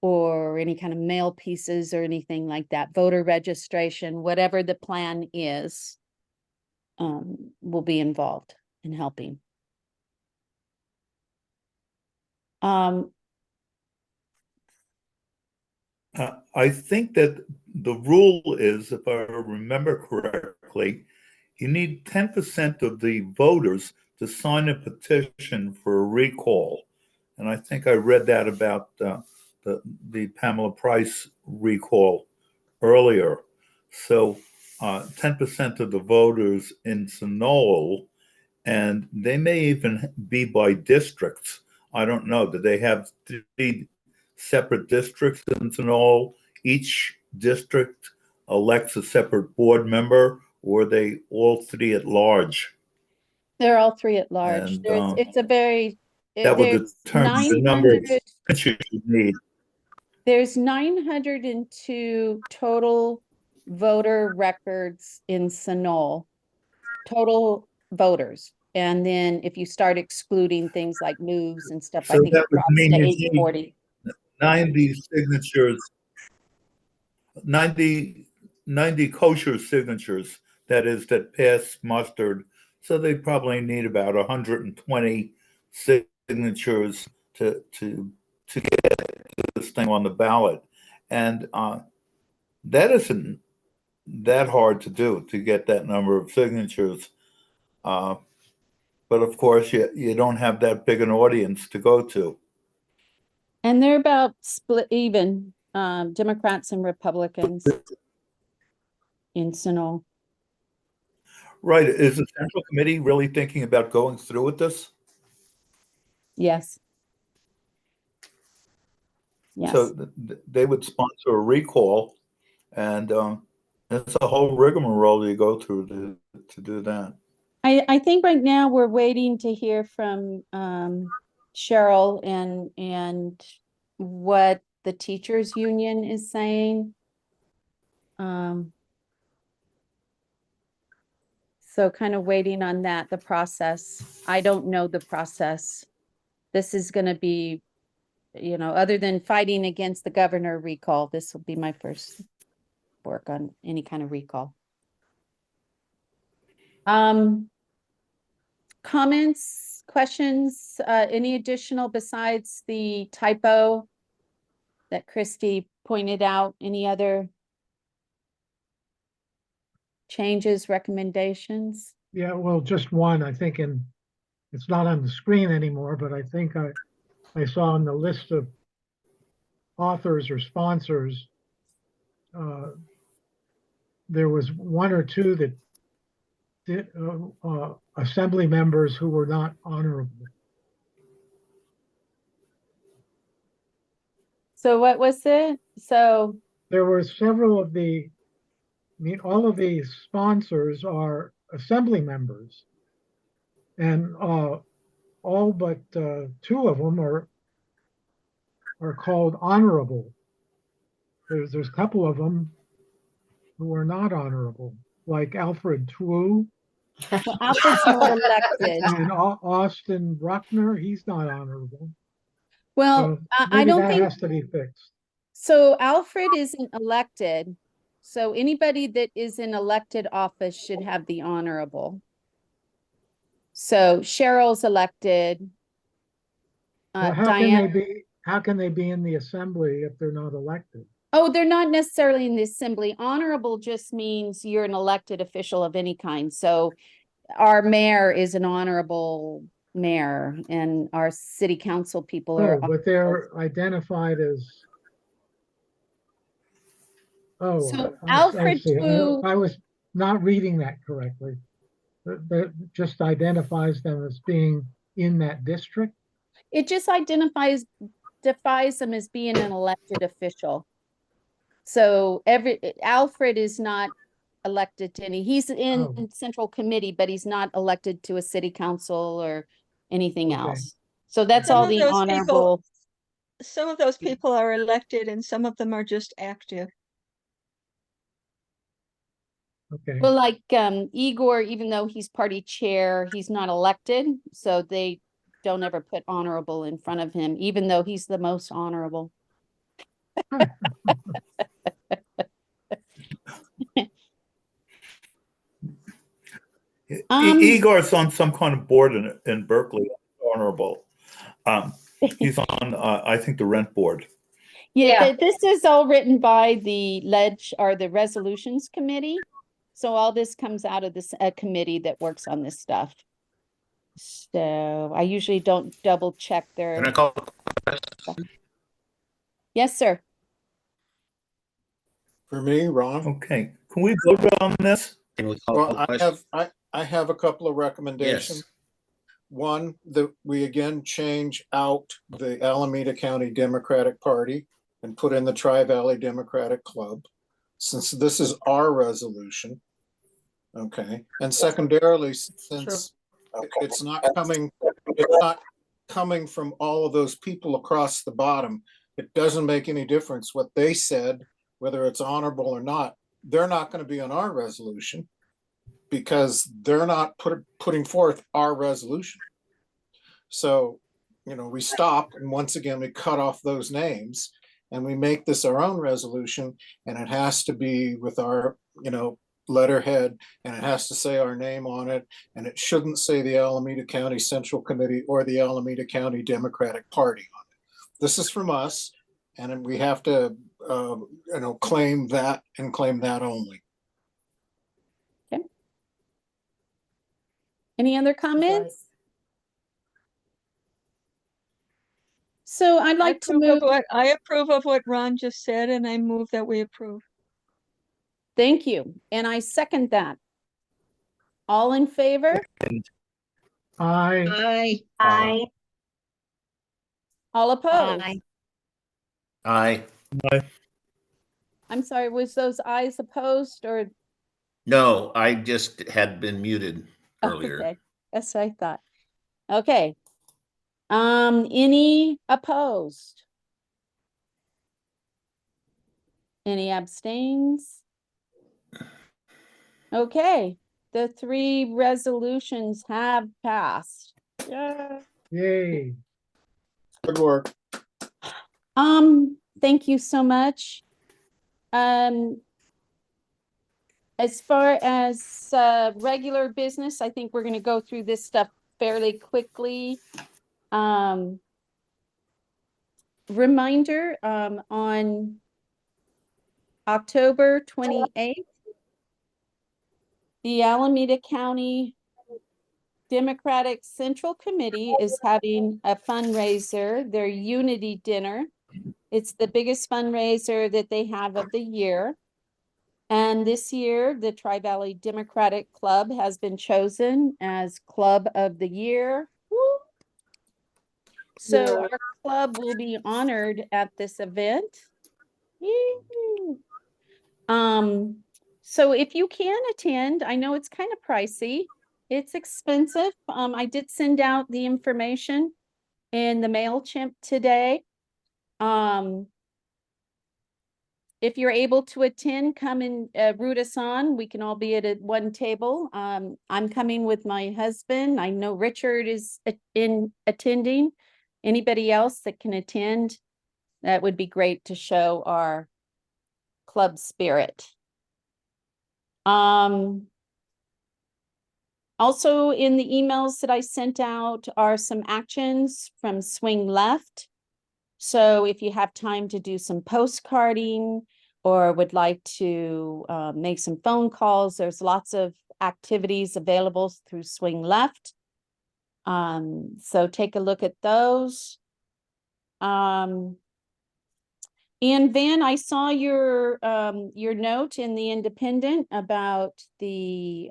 or any kind of mail pieces or anything like that, voter registration, whatever the plan is, will be involved in helping. I think that the rule is, if I remember correctly, you need 10% of the voters to sign a petition for a recall. And I think I read that about the Pamela Price recall earlier. So 10% of the voters in Sunol, and they may even be by districts. I don't know. Do they have 3 separate districts in Sunol? Each district elects a separate board member, or are they all 3 at large? They're all 3 at large. And It's a very, that would there's determine the number of 900, signatures you need. there's 902 total voter records in Sunol, total voters. And then if you start excluding things like moves and stuff, I So think that it would drops mean to you need 840. 90 signatures, 90 kosher signatures, that is, that pass mustard. So they probably need about 120 signatures to get this thing on the ballot. And that isn't that hard to do, to get that number of signatures. But of course, you don't have that big an audience to go to. And they're about split even, Democrats and Republicans in Sunol. Right. Is the Central Committee really thinking about going through with this? Yes. Yes. So they would sponsor a recall, and it's a whole rigmarole you go through to do that. I think right now we're waiting to hear from Cheryl and what the teachers union is saying. So kind of waiting on that, the process. I don't know the process. This is going to be, other than fighting against the governor recall, this will be my first work on any kind of recall. Comments, questions, any additional besides the typo that Christy pointed out? Any other changes, recommendations? Yeah, well, just one, I think, and it's not on the screen anymore, but I think I saw on the list of authors or sponsors, there was 1 or 2 that did, assembly members who were not honorable. So what was it? So There were several of all of these sponsors are assembly members, and all but 2 of them are called honorable. There's a couple of them who are not honorable, like Alfred Twu Well, Alfred's not elected. And Austin Bruckner, he's not honorable. Well, So I maybe don't that think, has to be fixed. so Alfred isn't elected. So anybody that is in elected office should have the honorable. So Cheryl's elected. Well, Diane, how can they be in the assembly if they're not elected? oh, they're not necessarily in the assembly. Honorable just means you're an elected official of any kind. So our mayor is an honorable mayor and our city council people are. Oh, but they're identified as. Oh, So I Alfred see. too, I was not reading that correctly. That just identifies them as being in that district. it just defies them as being an elected official. So Alfred is not elected to any, he's in Oh. central committee, but he's not elected to a city council or anything Okay. else. So that's Some all of the those people- honorable. Some of those people are elected and some of them are just active. Okay. Well, like Igor, even though he's party chair, he's not elected, so they don't ever put honorable in front of him, even though he's the most honorable. Igor's on some kind of board in Berkeley, honorable. He's on, I think, the rent board. Yeah, Yeah. this is all written by the the resolutions committee. So all this comes out of this committee that works on this stuff. So I usually don't double check their. And I call, Yes, sir. For me, Ron? Okay, can we vote on this? can we call Well, the I question? have a couple of recommendations. Yes. One, that we again change out the Alameda County Democratic Party and put in the Tri-Valley Democratic Club, since this is our resolution. Okay, and secondarily, since it's not coming from all of those people across the bottom, it doesn't make any difference what they said, whether it's honorable or not. They're not going to be on our resolution because they're not putting forth our resolution. So, we stop and once again, we cut off those names and we make this our own resolution, and it has to be with our, letterhead, and it has to say our name on it, and it shouldn't say the Alameda County Central Committee or the Alameda County Democratic Party on it. This is from us, and we have to, claim that and claim that only. Any other comments? So I'd like to move. I approve of what Ron just said and I move that we approve. Thank you. And I second that. All in favor? I Aye. All opposed? Aye. I'm sorry, was those ayes opposed or? No, I just had been muted earlier. Okay, that's what I thought. Okay. Any opposed? Any abstains? Okay, the 3 resolutions have passed. Yeah. yay. Good work. Thank you so much. As far as regular business, I think we're going to go through this stuff fairly quickly. Reminder, on October 28th, the Alameda County Democratic Central Committee is having a fundraiser, their Unity Dinner. It's the biggest fundraiser that they have of the year. And this year, the Tri-Valley Democratic Club has been chosen as Club of the Year. Woo! So our club will be honored at this event. Yay! So if you can attend, I know it's kind of pricey. It's expensive. I did send out the information in the MailChimp today. if you're able to attend, come and root us on. We can all be at one table. I'm coming with my husband. I know Richard is attending. Anybody else that can attend, that would be great to show our club spirit. Also in the emails that I sent out are some actions from Swing Left. So if you have time to do some postcarding or would like to make some phone calls, there's lots of activities available through Swing Left. So take a look at those. And Van, I saw your note in the Independent about the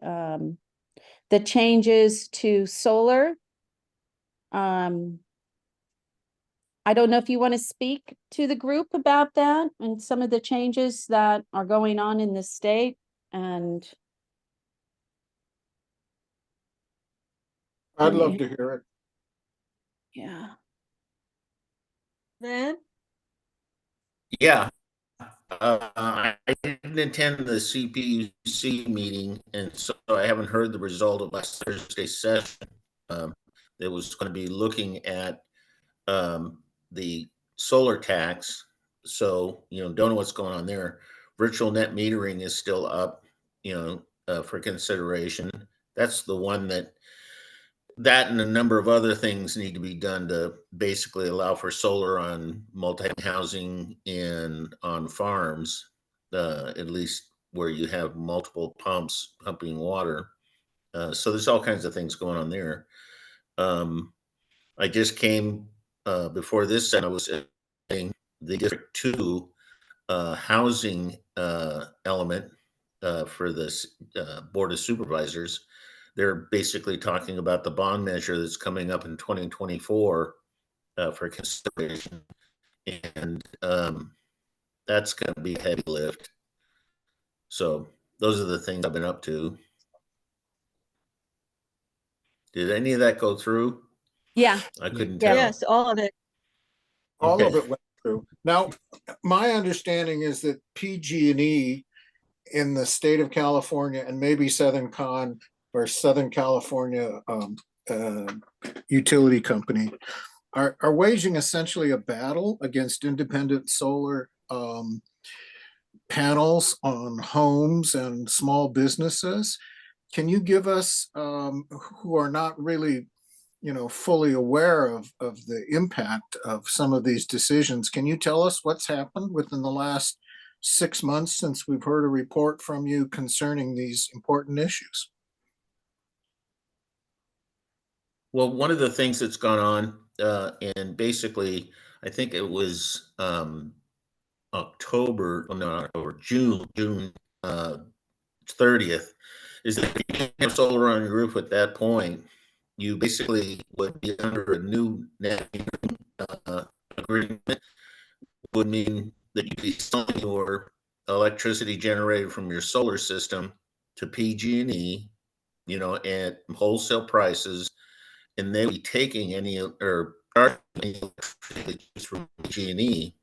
changes to solar. I don't know if you want to speak to the group about that and some of the changes that are going on in the state. And I'd love to hear it. yeah. Then, Yeah. I didn't attend the CPUC meeting, and so I haven't heard the result of last Thursday's session. That was going to be looking at the solar tax. So, don't know what's going on there. Virtual net metering is still up, for consideration. That's the one that and a number of other things need to be done to basically allow for solar on multi-housing and on farms, at least where you have multiple pumps pumping water. So there's all kinds of things going on there. I just came before this, and I was saying the District 2 housing element for this Board of Supervisors. They're basically talking about the bond measure that's coming up in 2024 for consideration. And that's going to be a heavy lift. So those are the things I've been up to. Did any of that go through? Yeah. I couldn't Yeah. tell. yes, all of it. All of Okay. it went through. Now, my understanding is that PG&E in the state of California and maybe Southern California utility company are waging essentially a battle against independent solar panels on homes and small businesses. Can you give us, who are not really fully aware of the impact of some of these decisions, can you tell us what's happened within the last 6 months since we've heard a report from you concerning these important issues? Well, one of the things that's gone on, and basically, I think it was June 30th, is that if you didn't have solar on your roof at that point, you basically would be under a new net agreement. Would mean that you'd be selling your electricity generated from your solar system to PG&E, at wholesale prices, and they would be taking any or charging any electricity from PG&E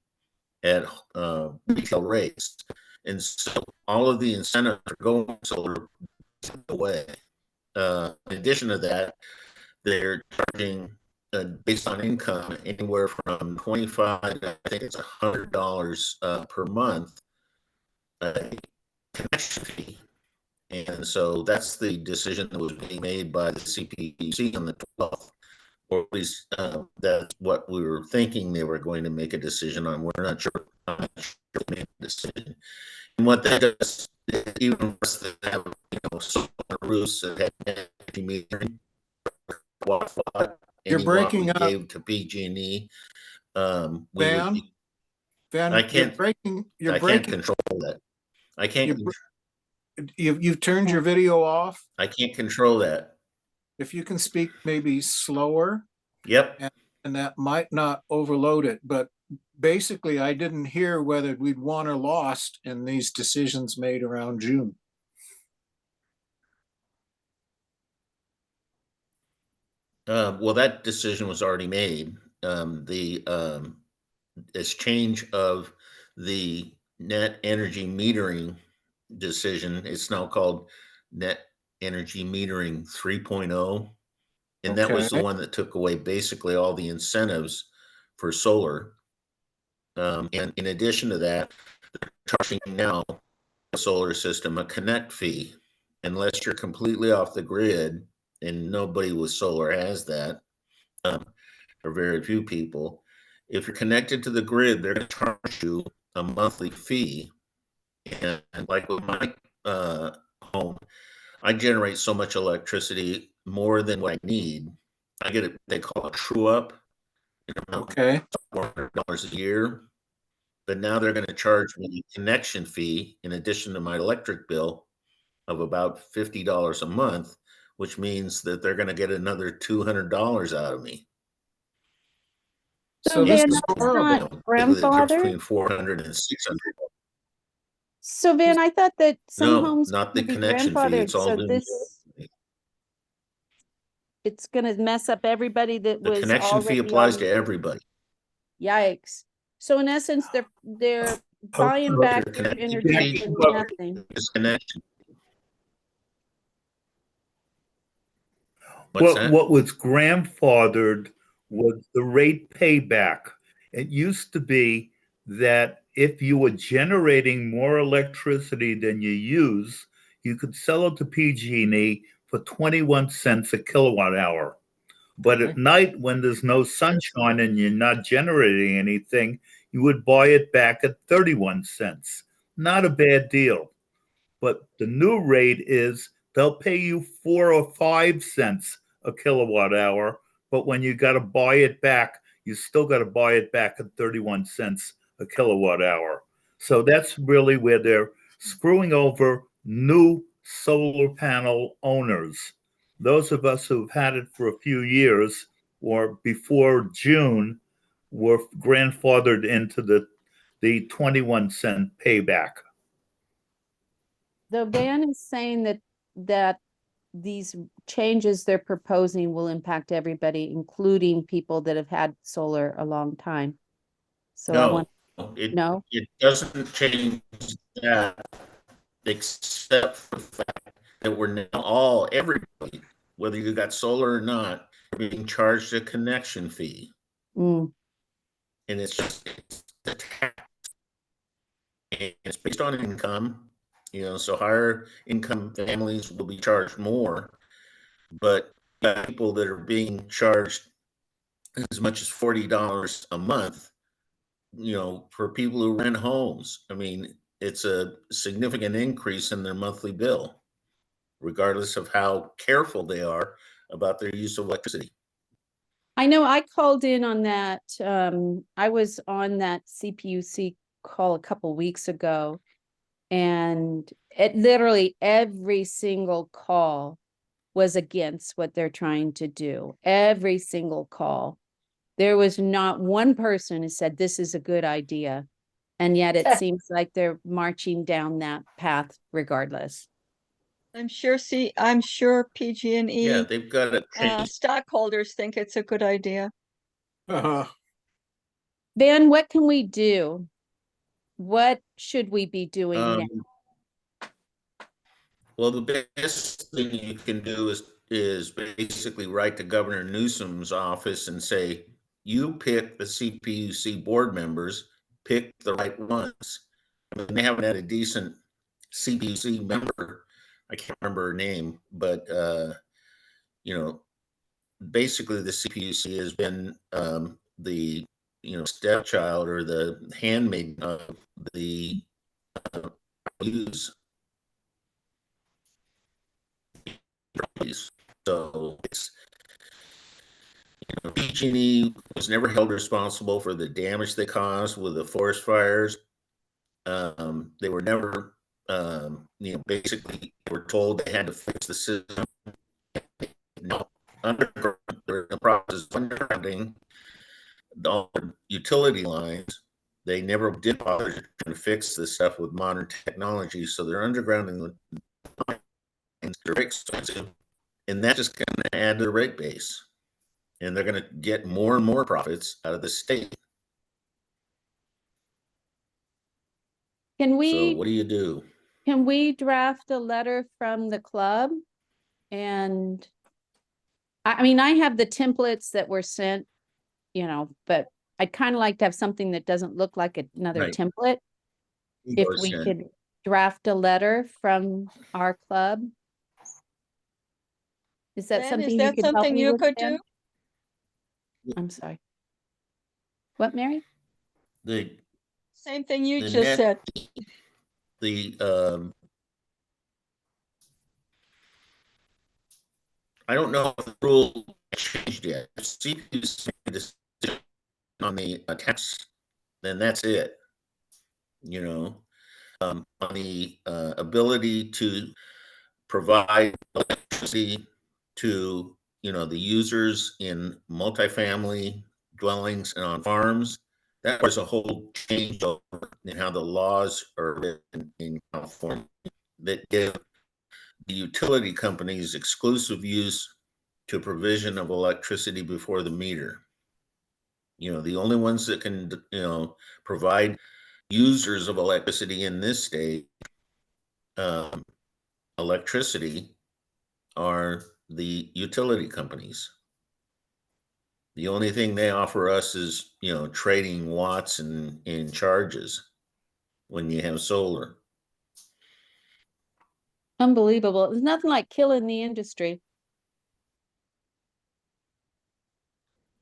at retail rates. And so all of the incentives for going solar away. In addition to that, they're charging based on income anywhere from $25 to I think it's $100 per month connection fee. And so that's the decision that was being made by the CPUC on the 12th, or at least that's what we were thinking they were going to make a decision on. We're not sure they made a decision. And what that does, even worse than have solar roofs that have energy metering, You're breaking up, gave to PG&E. Van. I can't. You're I breaking. can't control that. I can't. You've turned your video off. I can't control that. If you can speak maybe slower. Yep. And that might not overload it, but basically I didn't hear whether we'd won or lost in these decisions made around June. Well, that decision was already made. This change of the net energy metering decision. It's now called net energy metering 3.0. And that was the Okay. one that took away basically all the incentives for solar. And in addition to that, they're charging now a solar system a connect fee, unless you're completely off the grid, and nobody with solar has that, or very few people. If you're connected to the grid, they're going to charge you a monthly fee. And like with my home, I generate so much electricity more than what I need. I get it, they call it true up, Okay. $400 a year. But now they're going to charge me a connection fee in addition to my electric bill of about $50 a month, which means that they're going to get another $200 out of me. So this Van, is that's horrible. not Basically, the difference grandfather. between 400 and 600. So Van, I thought that some No, homes not the could be connection fee. grandfathered, It's all so been, it's gonna mess up everybody that the was connection fee already applies on. to everybody. Yikes. So in essence, they're buying But back Your your connection energy fee for nothing. is connection. What's that? what was grandfathered was the rate payback. It used to be that if you were generating more electricity than you use, you could sell it to PG&E for 21 cents a kilowatt hour. But at night, when there's no sunshine and you're not generating anything, you would buy it back at 31 cents. Not a bad deal. But the new rate is they'll pay you 4 or 5 cents a kilowatt hour. But when you got to buy it back, you still got to buy it back at 31 cents a kilowatt hour. So that's really where they're screwing over new solar panel owners. Those of us who've had it for a few years or before June were grandfathered into the 21-cent payback. The Van is saying that these changes they're proposing will impact everybody, including people that have had solar a long time. So I want, no, It doesn't change that, except for the fact that we're now everybody, whether you got solar or not, being charged a connection fee. mm, And it's just a tax. And it's based on income, so higher income families will be charged more. But people that are being charged as much as $40 a month, for people who rent homes, I mean, it's a significant increase in their monthly bill, regardless of how careful they are about their use of electricity. I know I called in on that. I was on that CPUC call a couple weeks ago, and it literally every single call was against what they're trying to do. Every single call. There was not one person who said this is a good idea. And yet it seems like they're marching down that path regardless. I'm sure Yeah, PG&E they've got to change. stockholders think it's a good idea. Uh-huh. Van, what can we do? What should we be doing now? Well, the best thing you can do is basically write to Governor Newsom's office and say, you pick the CPUC board members, pick the right ones. I mean, they haven't had a decent CPUC member. I can't remember her name, but basically the CPUC has been the stepchild or the handmaid of the use. So it's PG&E was never held responsible for the damage they caused with the forest fires. They were never, basically were told they had to fix the system. No, underground, they're in the process of undergrounding all the utility lines. They never did bother to fix this stuff with modern technology, so they're undergrounding the lines. They're very expensive, and that's just going to add to the rate base. And they're going to get more and more profits out of the state. Can So we, what do you do? can we draft a letter from the club? And I mean, I have the templates that were sent, you know, but I'd kind of like to have something that doesn't look like another Right. template. If we could draft a letter from our club. Is that Glen, something is you that could help something me you with, could Ben? do? I'm sorry. What, Mary? The Same thing you the just said. I don't know if the rule changed yet. If CPU's decision on the attacks, then that's it. You know, on the ability to provide electricity to, you know, the users in multifamily dwellings and on farms, that was a whole changeover in how the laws are written in California that give the utility companies exclusive use to provision of electricity before the meter. You know, the only ones that can, you know, provide users of electricity in this state electricity are the utility companies. The only thing they offer us is, you know, trading watts and in charges when you have solar. Unbelievable. There's nothing like killing the industry.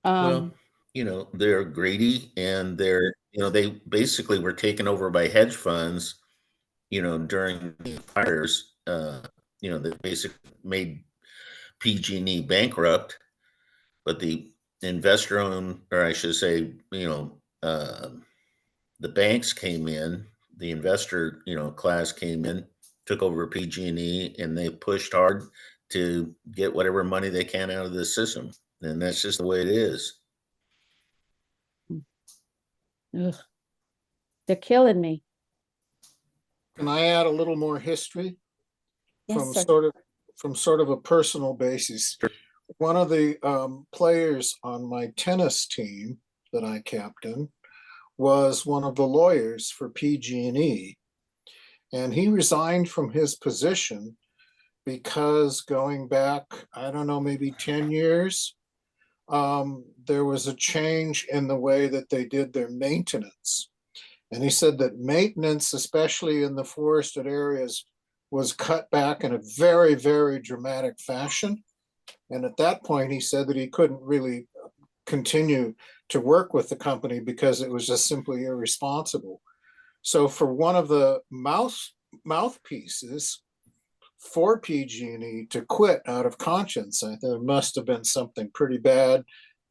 Well, you know, they're greedy and they're, you know, they basically were taken over by hedge funds, you know, during the fires, you know, that basically made PG&E bankrupt, but the investor owned, or I should say, you know, the banks came in, the investor, you know, class came in, took over PG&E, and they pushed hard to get whatever money they can out of the system, and that's just the way it is. Ugh. They're killing me. Can I add a little more history Yes, from sir. sort of a personal basis? One of the players on my tennis team that I captained was one of the lawyers for PG&E, and he resigned from his position because going back, I don't know, maybe 10 years, there was a change in the way that they did their maintenance. And he said that maintenance, especially in the forested areas, was cut back in a very, very dramatic fashion. And at that point, he said that he couldn't really continue to work with the company because it was just simply irresponsible. So for one of the mouthpieces for PG&E to quit out of conscience, I think there must have been something pretty bad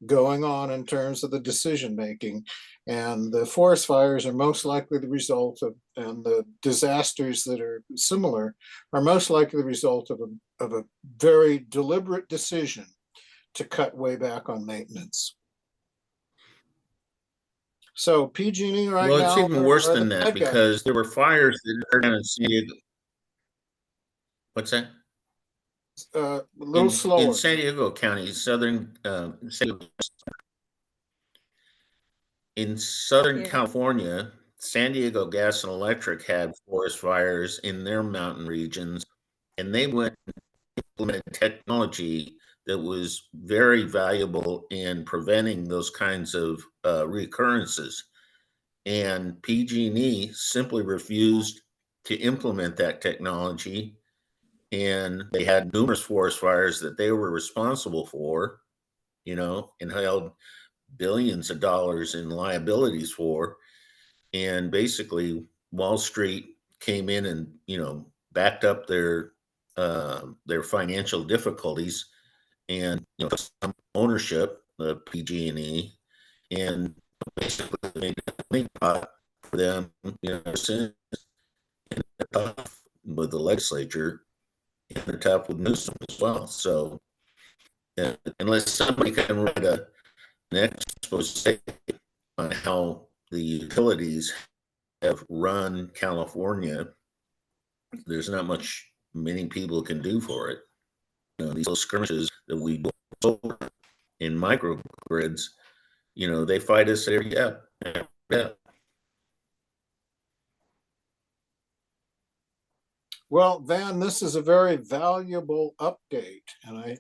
going on in terms of the decision making. And the forest fires are most likely the result of, and the disasters that are similar are most likely the result of a very deliberate decision to cut way back on maintenance. So PG&E right Well, now it's even worse are than the that bad guys. because there were fires that occurred down in San Diego. What's that? A little slower. In San Diego County, in Southern Yeah. California, San Diego Gas and Electric had forest fires in their mountain regions, and they went and implemented technology that was very valuable in preventing those kinds of recurrences. And PG&E simply refused to implement that technology, and they had numerous forest fires that they were responsible for, you know, and held billions of dollars in liabilities for. And basically, Wall Street came in and, you know, backed up their financial difficulties, and, you know, some ownership of PG&E, and basically made a money pot for them, you know, since, and they're tough with the legislature, and they're tough with Newsom as well. So unless somebody can write an expose on how the utilities have run California, there's not much many people can do for it. You know, these little skirmishes that we do in microgrids, you know, they fight us every step. Well, Van, this is a very valuable update, and I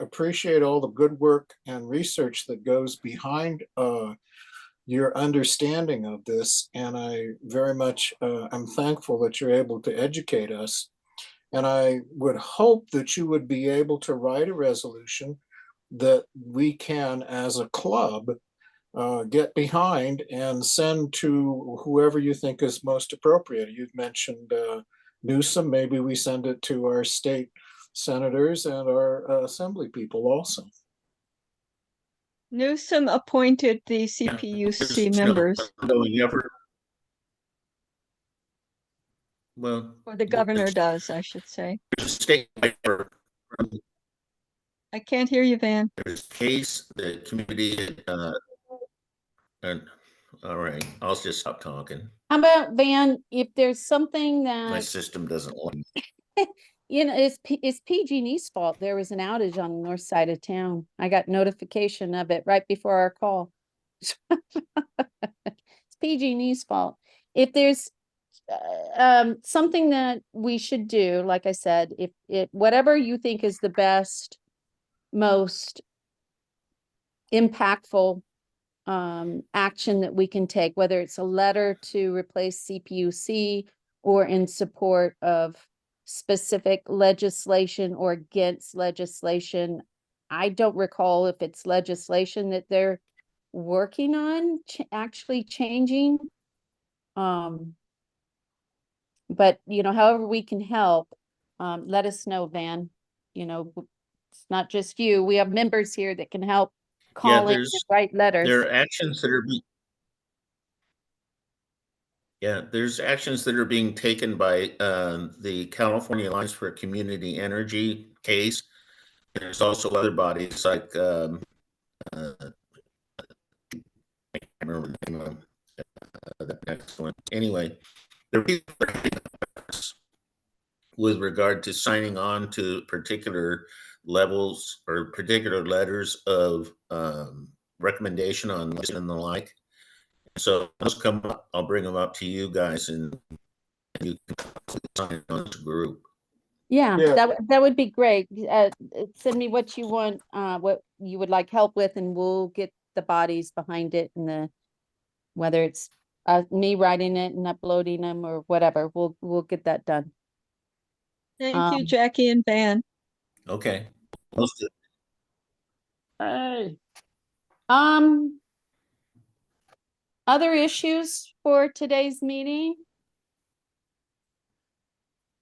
appreciate all the good work and research that goes behind your understanding of this. And I very much am thankful that you're able to educate us. And I would hope that you would be able to write a resolution that we can, as a club, get behind and send to whoever you think is most appropriate. You've mentioned Newsom. Maybe we send it to our state senators and our assembly people also. Newsom appointed the CPUC members, Well, or the governor does, I should say. state, I can't hear you, Van. there's case, the community, and, all right, I'll just stop talking. How about Van, if there's something My that, system doesn't like. it's PG&E's fault. There was an outage on the north side of town. I got notification of it right before our call. It's PG&E's fault. If there's something that we should do, like I said, if it, whatever you think is the best, most impactful action that we can take, whether it's a letter to replace CPUC or in support of specific legislation or against legislation. I don't recall if it's legislation that they're working on actually changing. But however we can help, let us know, Van. It's not just you. We have members here that can help call in and write letters. There are actions that are there's actions that are being taken by the California Alliance for Community Energy case. There's also other bodies like I can't remember the name of the next one. Anyway, there are people with regard to signing on to particular levels or particular letters of recommendation on legislation and the like. So those come up, I'll bring them up to you guys and you can sign on to group. Yeah, that would be great. Send me what you want, what you would like help with, and we'll get the bodies behind it, and whether it's me writing it and uploading them or whatever, we'll get that done. Thank you, Jackie and Van. Okay. Hey. Other issues for today's meeting?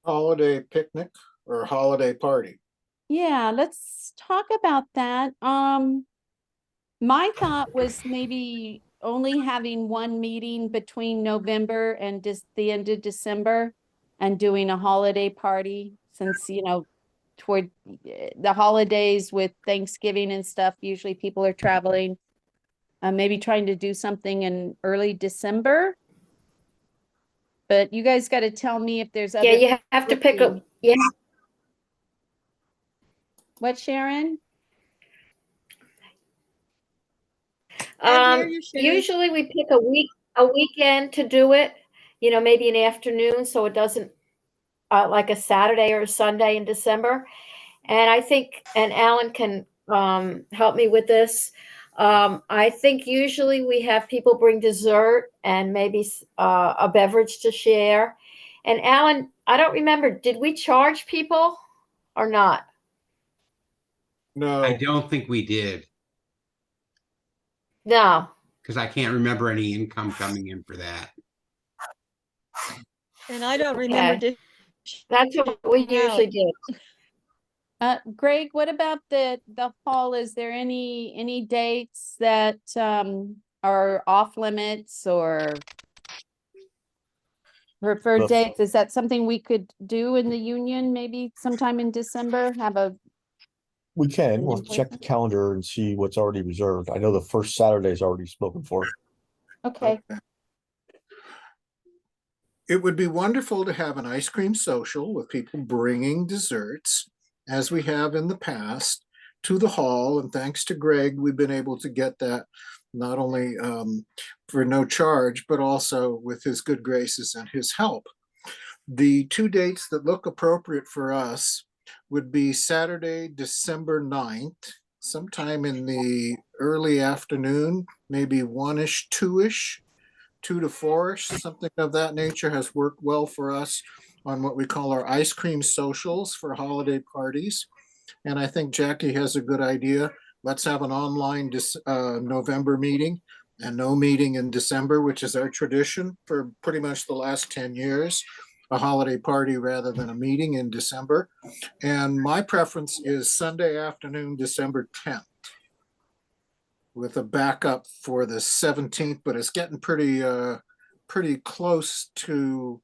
Holiday picnic or holiday party? Yeah, let's talk about that. My thought was maybe only having one meeting between November and the end of December and doing a holiday party, since, toward the holidays with Thanksgiving and stuff, usually people are traveling. Maybe trying to do something in early December. But you guys got to tell me if there's other. Yeah, you have to pick up. Yeah. What, Sharon? Usually we pick a weekend to do it, maybe an afternoon, so it doesn't like a Saturday or a Sunday in December. And I think, and Alan can help me with this. I think usually we have people bring dessert and maybe a beverage to share. And Alan, I don't remember, did we charge people or not? No. I don't think we did. No. Because I can't remember any income coming in for that. And I don't remember. That's what we usually do. Greg, what about the fall? Is there any dates that are off limits or preferred dates? Is that something we could do in the union maybe sometime in December? We can. We'll check the calendar and see what's already reserved. I know the first Saturday is already spoken for. Okay. It would be wonderful to have an ice cream social with people bringing desserts, as we have in the past, to the hall. And thanks to Greg, we've been able to get that not only for no charge, but also with his good graces and his help. The two dates that look appropriate for us would be Saturday, December 9th, sometime in the early afternoon, maybe 1-ish, 2-ish, 2 to 4-ish, something of that nature has worked well for us on what we call our ice cream socials for holiday parties. And I think Jackie has a good idea. Let's have an online November meeting and no meeting in December, which is our tradition for pretty much the last 10 years, a holiday party rather than a meeting in December. And my preference is Sunday afternoon, December 10th, with a backup for the 17th, but it's getting pretty close to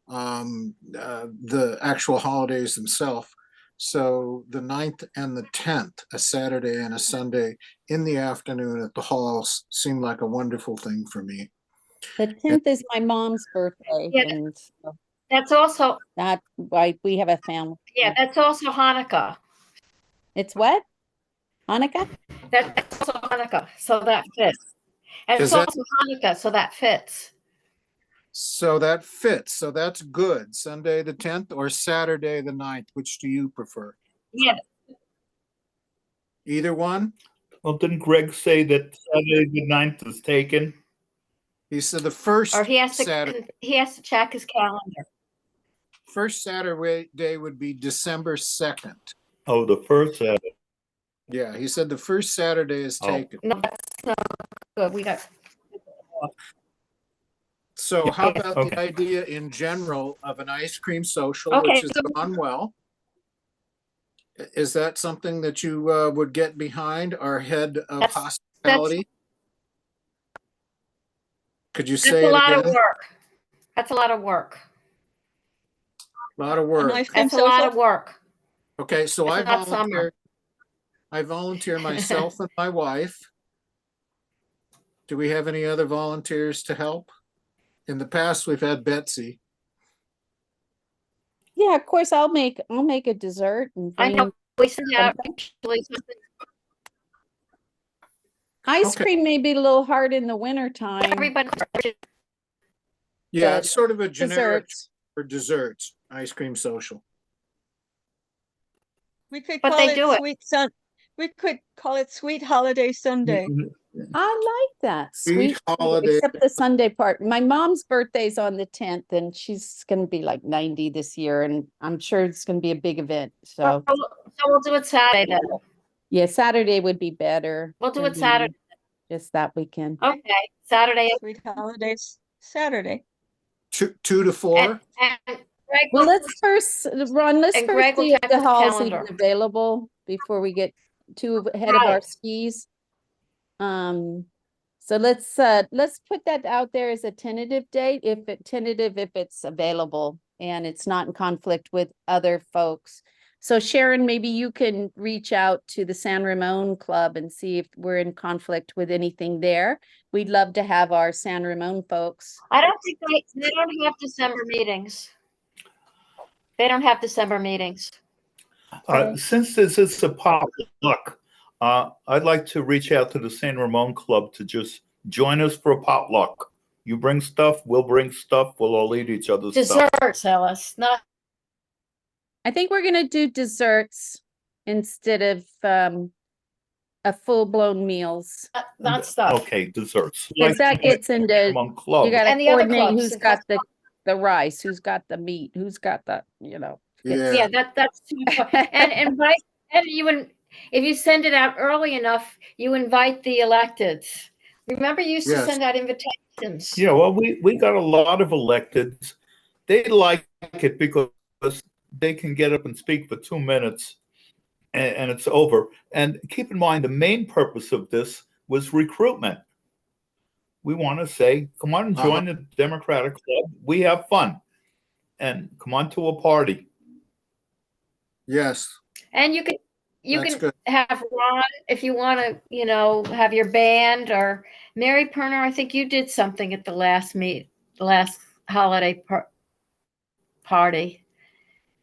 the actual holidays themselves. So the 9th and the 10th, a Saturday and a Sunday in the afternoon at the halls seemed like a wonderful thing for me. The 10th is my mom's birthday, Yeah. and so That's also, that why we have a family. yeah, that's also Hanukkah. It's what? Hanukkah? That's also Hanukkah, so that fits. And Is it's that- also Hanukkah, so that fits. So that fits. So that's good. Sunday the 10th or Saturday the 9th. Which do you prefer? Yeah, Either one? Well, didn't Greg say that Saturday the 9th is taken? He said the first or he has Saturday. to check his calendar. First Saturday day would be December 2nd. Oh, the first Saturday. Yeah, he said the first Saturday is Oh. taken. No, that's not good. We got, So how about Okay. the idea in general of an ice cream social, Okay, which has so- gone well? Is that something that you would get behind, our head of That's- hospitality? Could you that's say a it lot again? of work. That's a lot of work. A lot of An work. ice cream That's a lot social? of work. Okay, so It's not summer. I volunteer myself and my wife. Do we have any other volunteers to help? In the past, we've had Betsy. Yeah, of course, I'll make a dessert and I bring know we send out something. usually something. Ice Okay. cream may be a little hard in the winter time. Everybody, Yeah, But it's sort of a generic Desserts. for desserts, ice cream social. We could But call they it do it. We could call it Sweet Holiday Sunday. I like that. Sweet Sweet, holiday. except the Sunday part. My mom's birthday's on the 10th, and she's gonna be like 90 this year, and I'm sure it's gonna be a big event. So so we'll do it Saturday then. yeah, Saturday would be better. We'll do for it Saturday. me, just that weekend. Okay, Saturday. Sweet Holidays Saturday. 2 to 4. And Greg Well, will- let's first, Ron, let's And first Greg will see if check the his hall's even calendar. available before we get too ahead of our Right. skis. So let's put that out there as a tentative date, if it's available and it's not in conflict with other folks. So Sharon, maybe you can reach out to the San Ramon Club and see if we're in conflict with anything there. We'd love to have our San Ramon folks. I don't think they don't have December meetings. They don't have December meetings. Since this is a potluck, I'd like to reach out to the San Ramon Club to just join us for a potluck. You bring stuff, we'll bring stuff, we'll all eat each other's stuff. Desserts, Ellis, not I think we're gonna do desserts instead of a full-blown meals. not stuff. Okay, desserts. Because that gets San into, Ramon Club. you gotta And the other coordinate clubs, who's the got the rice, who's got the meat, who's got the, Yeah, that's too far. And invite, and if you send it out early enough, you invite the electeds. Remember, you used to Yes. send out invitations. Yeah, well, we got a lot of electeds. They like it because they can get up and speak for 2 minutes and it's over. And keep in mind, the main purpose of this was recruitment. We want to say, come on and join the Democratic Club. We have fun. And come on to a party. Yes, And you that's can good. have Ron if you want to, have your band, or Mary Perner. I think you did something at the last holiday party,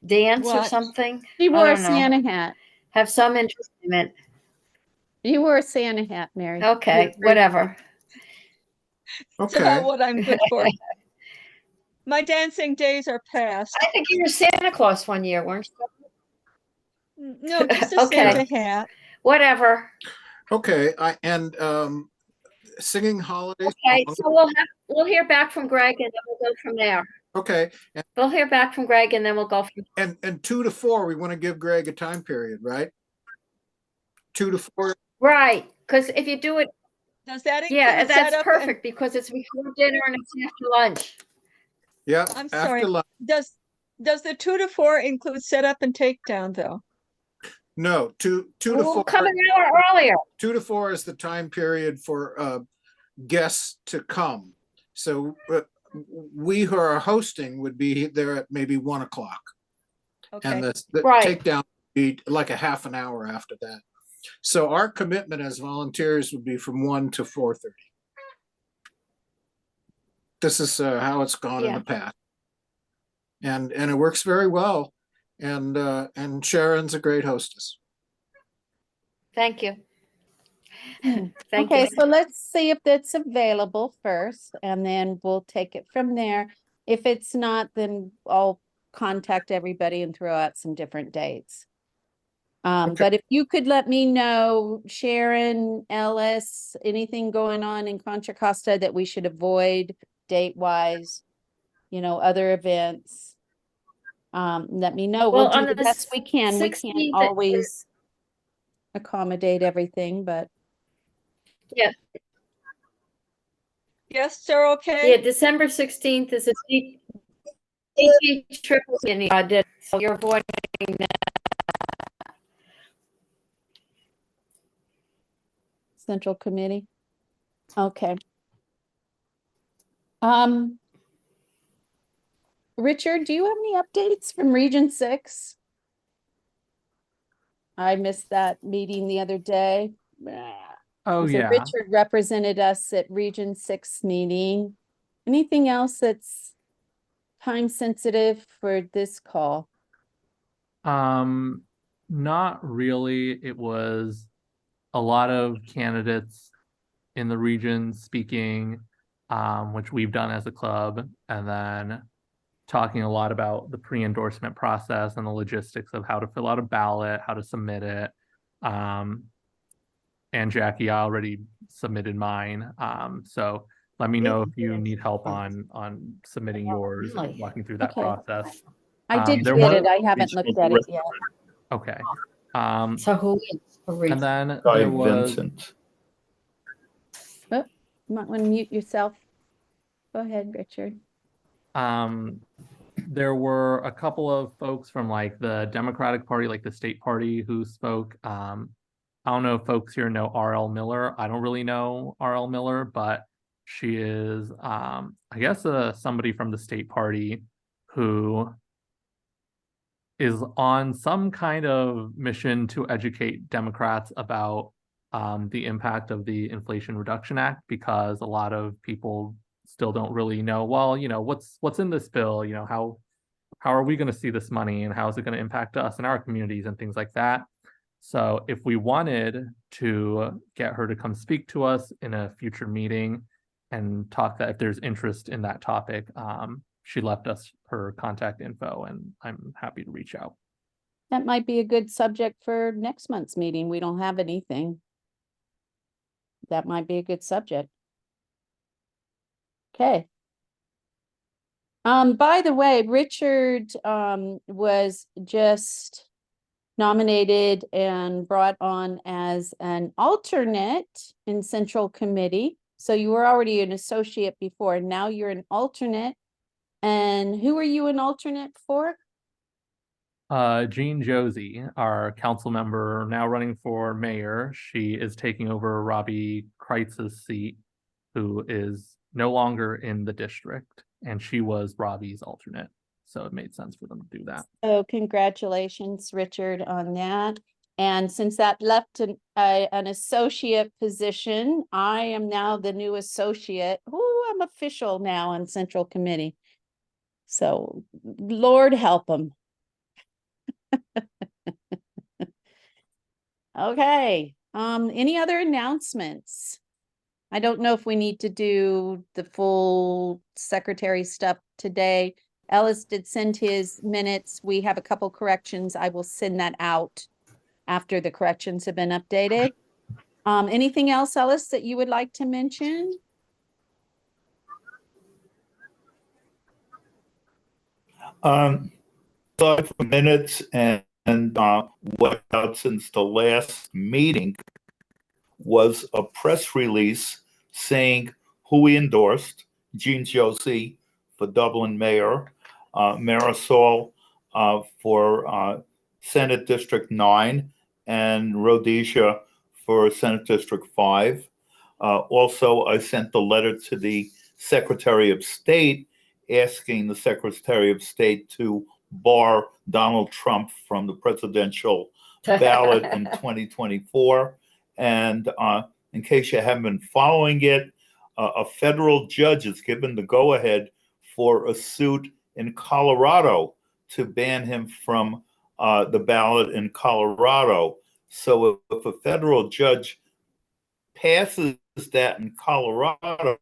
dance or What? something. you I wore a don't know. Santa hat. Have some interest in it. You wore a Santa hat, Mary. Okay, You're very- whatever. It's Okay. about what I'm good for. My dancing days are past. I think you were Santa Claus one year, weren't you? No, just a Okay. Santa hat. Whatever. Okay, singing holidays. Okay, so we'll hear back from Greg and then we'll go from there. Okay, We'll hear back from Greg and then we'll go from. and 2 to 4, we want to give Greg a time period, right? 2 to 4. Right, because if you do it, Does that include yeah, that's setup and- perfect because it's before dinner and it's after lunch. Yeah. I'm after sorry. lunch. Does the 2 to 4 include setup and takedown though? No, 2 to We'll 4. come an hour earlier. 2 to 4 is the time period for guests to come. So we who are hosting would be there at maybe 1 o'clock. Okay. And the Right. takedown would be like a half an hour after that. So our commitment as volunteers would be from 1 to 4:30. This is how it's gone in Yeah. the past. And it works very well. And Sharon's a great hostess. Thank you. Thank Okay, you. so let's see if that's available first, and then we'll take it from there. If it's not, then I'll contact everybody and throw out some different dates. Okay. But if you could let me know, Sharon, Ellis, anything going on in Contra Costa that we should avoid date-wise, other events. Let me know. Well, We'll do on the the best we can. We 16th can't always accommodate everything, but Yeah, Yes, sir, yeah, okay? December 16th is a DG triple in the audit, so you're avoiding that. Central Committee. Okay. Richard, do you have any updates from Region 6? I missed that meeting the other day. Oh, So yeah. Richard represented us at Region 6 meeting. Anything else that's time sensitive for this call? Not really. It was a lot of candidates in the region speaking, which we've done as a club, and then talking a lot about the pre-endorsement process and the logistics of how to fill out a ballot, how to submit it. And Jackie, I already submitted mine. So let me know if you need help on submitting yours and really? walking through that Okay. process. I did there get was- it. I haven't looked at it yet. Okay. So who is the And reason? then Guy there was Vincent. Oh, you might want to mute yourself. Go ahead, Richard. there were a couple of folks from like the Democratic Party, like the state party, who spoke. I don't know if folks here know R.L. Miller. I don't really know R.L. Miller, but she is, I guess, somebody from the state party who is on some kind of mission to educate Democrats about the impact of the Inflation Reduction Act, because a lot of people still don't really know, well, what's in this bill, how are we going to see this money and how is it going to impact us and our communities and things like that. So if we wanted to get her to come speak to us in a future meeting and talk, that if there's interest in that topic, she left us her contact info and I'm happy to reach out. That might be a good subject for next month's meeting. We don't have anything. That might be a good subject. Okay. By the way, Richard was just nominated and brought on as an alternate in Central Committee. So you were already an associate before, now you're an alternate. And who are you an alternate for? Jean Josie, our council member now running for mayor. She is taking over Robbie Kreitz's seat, who is no longer in the district, and she was Robbie's alternate. So it made sense for them to do that. So congratulations, Richard, on that. And since that left an associate position, I am now the new associate. Oh, I'm official now on Central Committee. So Lord help them. Okay. Any other announcements? I don't know if we need to do the full secretary stuff today. Ellis did send his minutes. We have a couple corrections. I will send that out after the corrections have been updated. Anything else, Ellis, that you would like to mention? Aside from minutes and what out since the last meeting was a press release saying who we endorsed: Jean Josie for Dublin mayor, Marisol for Senate District 9, and Rhodesia for Senate District 5. Also, I sent the letter to the Secretary of State asking the Secretary of State to bar Donald Trump from the presidential ballot in 2024. And in case you haven't been following it, a federal judge has given the go-ahead for a suit in Colorado to ban him from the ballot in Colorado. So if a federal judge passes that in Colorado,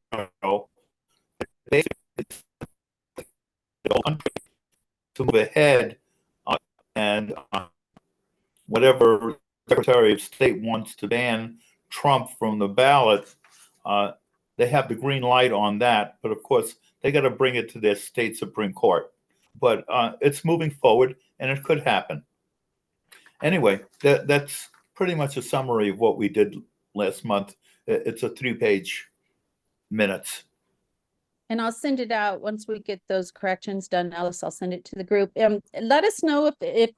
basically to move ahead and whatever Secretary of State wants to ban Trump from the ballot, they have the green light on that. But of course, they got to bring it to their state Supreme Court. But it's moving forward, and it could happen. Anyway, that's pretty much a summary of what we did last month. It's a 3-page minutes. And I'll send it out once we get those corrections done, Ellis. I'll send it to the group. Let us know if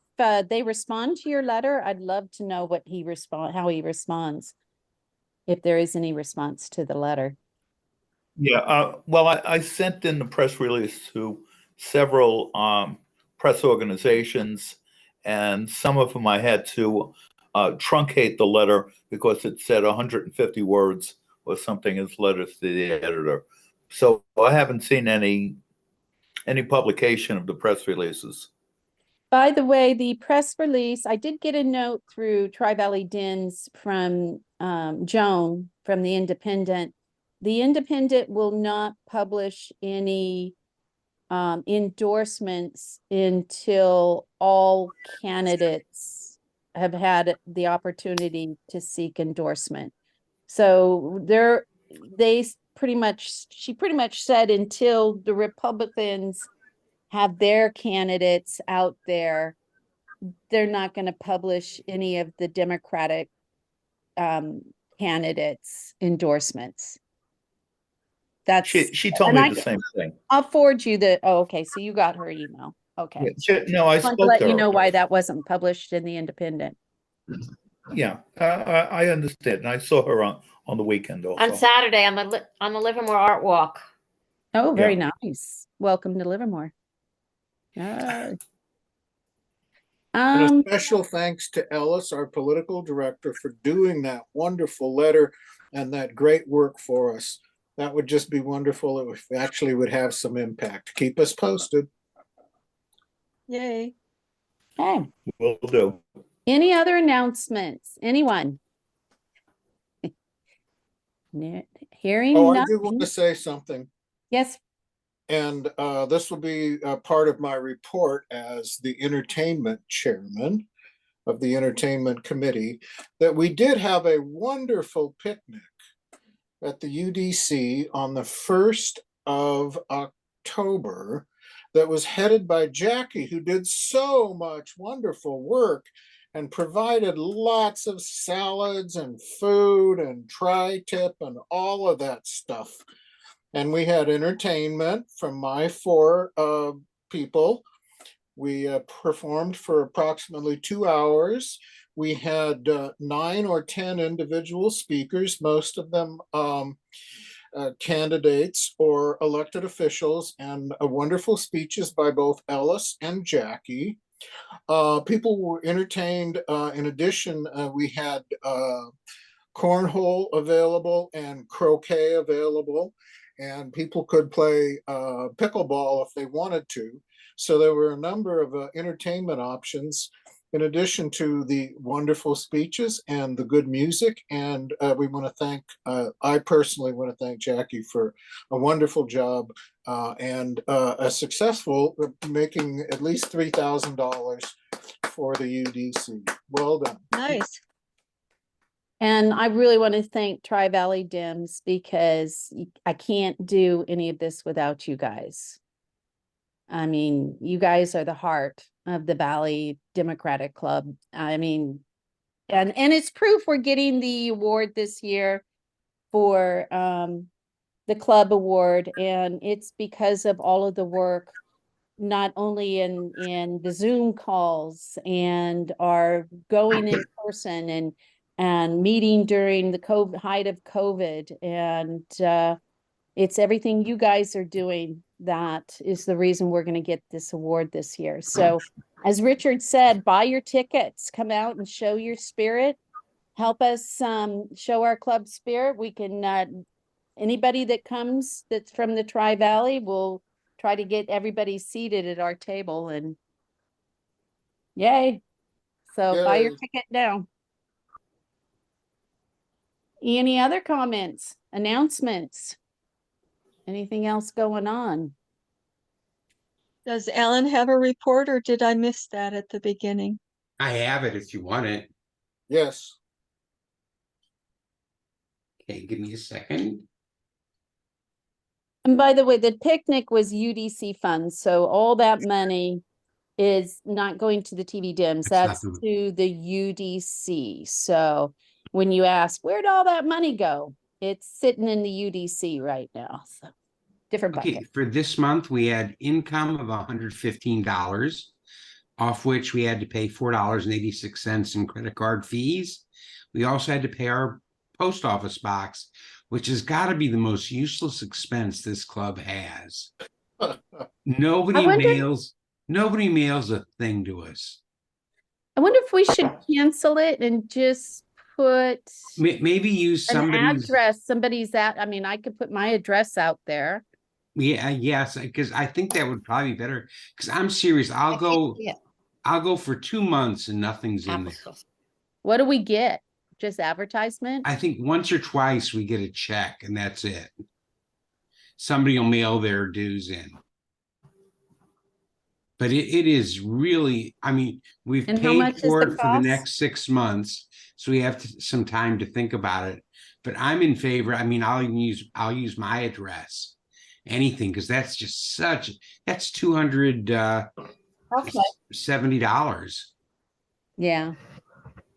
they respond to your letter. I'd love to know how he responds, if there is any response to the letter. Yeah, well, I sent in the press release to several press organizations, and some of them I had to truncate the letter because it said 150 words or something as letters to the editor. So I haven't seen any publication of the press releases. By the way, the press release, I did get a note through Tri-Valley Dens from Joan from the Independent. The Independent will not publish any endorsements until all candidates have had the opportunity to seek endorsement. So she pretty much said until the Republicans have their candidates out there, they're not going to publish any of the Democratic candidates' endorsements. That's she told me the same thing. I'll forward you okay, so you got her email. Okay. No, I want spoke to let to you her. know why that wasn't published in the Independent. Yeah, I understand. And I saw her on the weekend also. On Saturday on the Livermore Art Walk. Oh, very nice. Welcome to Livermore. And a special thanks to Ellis, our political director, for doing that wonderful letter and that great work for us. That would just be wonderful if we actually would have some impact. Keep us posted. Yay. Okay. Will do. Any other announcements? Anyone? Hearing Oh, nothing. I do want to say something. Yes. And this will be a part of my report as the entertainment chairman of the entertainment committee, that we did have a wonderful picnic at the UDC on the 1st of October that was headed by Jackie, who did so much wonderful work and provided lots of salads and food and tri-tip and all of that stuff. And we had entertainment from my 4 people. We performed for approximately 2 hours. We had 9 or 10 individual speakers, most of them candidates or elected officials, and wonderful speeches by both Ellis and Jackie. People were entertained. In addition, we had cornhole available and croquet available, and people could play pickleball if they wanted to. So there were a number of entertainment options. in addition to the wonderful speeches and the good music. And we want to thank, I personally want to thank Jackie for a wonderful job and a successful making at least $3,000 for the UDC. Well done. Nice. And I really want to thank Tri-Valley Dems because I can't do any of this without you guys. I mean, you guys are the heart of the Valley Democratic Club. I mean, and it's proof we're getting the award this year for the club award, and it's because of all of the work, not only in the Zoom calls and our going in person and meeting during the height of COVID, and it's everything you guys are doing that is the reason we're going to get this award this year. So as Richard said, buy your tickets, come out and show your spirit, help us show our club spirit. We can, anybody that comes that's from the Tri-Valley, will try to get everybody seated at our table, and yay. So buy your Yay. ticket now. Any other comments, announcements? Anything else going on? Does Alan have a report, or did I miss that at the beginning? I have it if you want it. Yes. Okay, give me a second. And by the way, the picnic was UDC funds, so all that money is not going to the TV Dems, That's that's not to the UDC. So when you ask, where'd all that money go? It's sitting in the UDC right now, so different Okay, bucket. for this month, we had income of $115, off which we had to pay $4.86 in credit card fees. We also had to pay our post office box, which has got to be the most useless expense this club has. Nobody mails a thing to us. I wonder if we should cancel it and just put Maybe use an somebody's address, I mean, I could put my address out there. Yeah, yes, because I think that would probably be better. Because I'm serious, I'll go for 2 months and nothing's in there. What do we get? Just advertisement? I think once or twice we get a check and that's it. Somebody will mail their dues in. But it is really, I mean, we've And how paid much is for the it for the cost? next 6 months, so we have some time to think about it. But I'm in favor. I mean, I'll use my address, anything, because that's just that's $270. Yeah.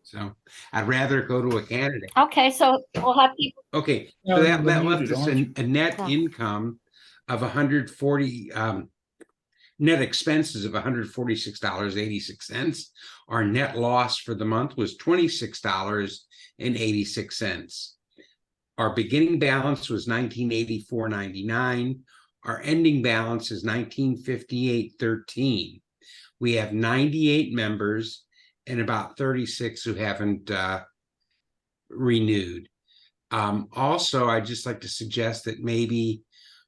So I'd rather go to a candidate. Okay, so we'll have people. Okay, so Aaron, that you're left muted, us aren't a net income of 140, net expenses of $146.86. Our net loss for the month was $26.86. Our beginning balance was $1984.99. Our ending balance is $1958.13. We have 98 members and about 36 who haven't renewed. Also, I'd just like to suggest that maybe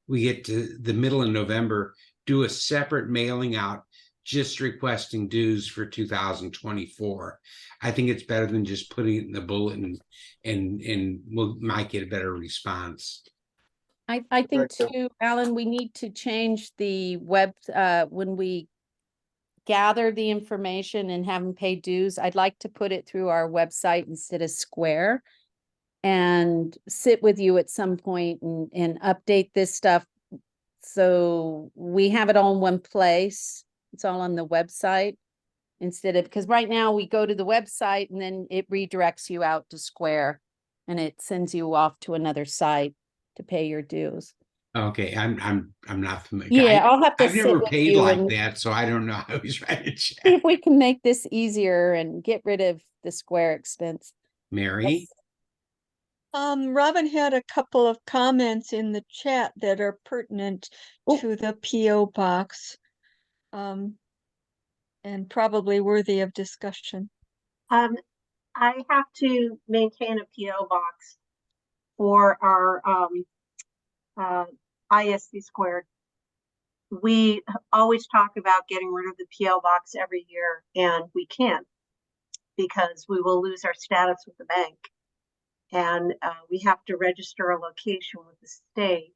we get to the middle of November, do a separate mailing out just requesting dues for 2024. I think it's better than just putting it in the bulletin, and we might get a better response. I think too, Alan, we need to change the web, when we gather the information and have them pay dues, I'd like to put it through our website instead of Square, and sit with you at some point and update this stuff. So we have it all in one place. It's all on the website instead of, because right now we go to the website and then it redirects you out to Square and it sends you off to another site to pay your dues. Okay, I'm not familiar. Yeah, I'll have to I've sit never with paid you like and that, so I don't know. I was trying to see check. if we can make this easier and get rid of the Square expense. Mary? Robin had a couple of comments in the chat that are pertinent to the PO box, and probably worthy of discussion. I have to maintain a PO box for our ISC squared. We always talk about getting rid of the PO box every year, and we can't because we will lose our status with the bank. And we have to register a location with the state.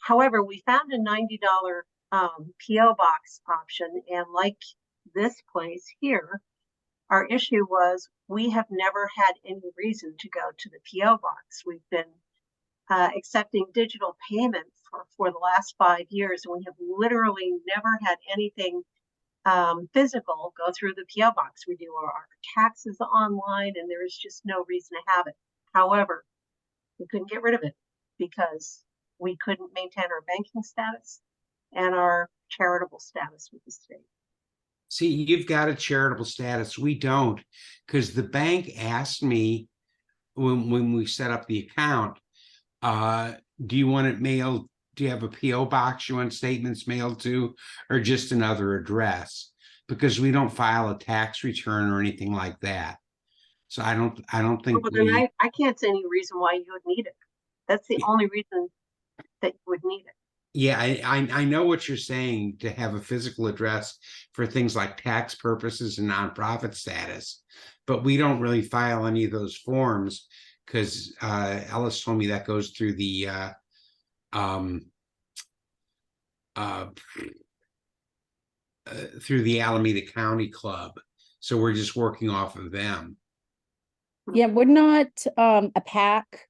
However, we found a $90 PO box option, and like this place here, our issue was we have never had any reason to go to the PO box. We've been accepting digital payments for the last 5 years, and we have literally never had anything physical go through the PO box. We do our taxes online, and there is just no reason to have it. However, we couldn't get rid of it because we couldn't maintain our banking status and our charitable status with the state. See, you've got a charitable status. We don't, because the bank asked me when we set up the account, do you want it mailed? Do you have a PO box you want statements mailed to, or just another address? Because we don't file a tax return or anything like that. So I don't think Well, then I can't see any reason why you would need it. That's the only reason that you would need it. Yeah, I know what you're saying, to have a physical address for things like tax purposes and nonprofit status, but we don't really file any of those forms because Ellis told me that goes through the through the Alameda County Club. So we're just working off of them. Yeah, we're not a PAC.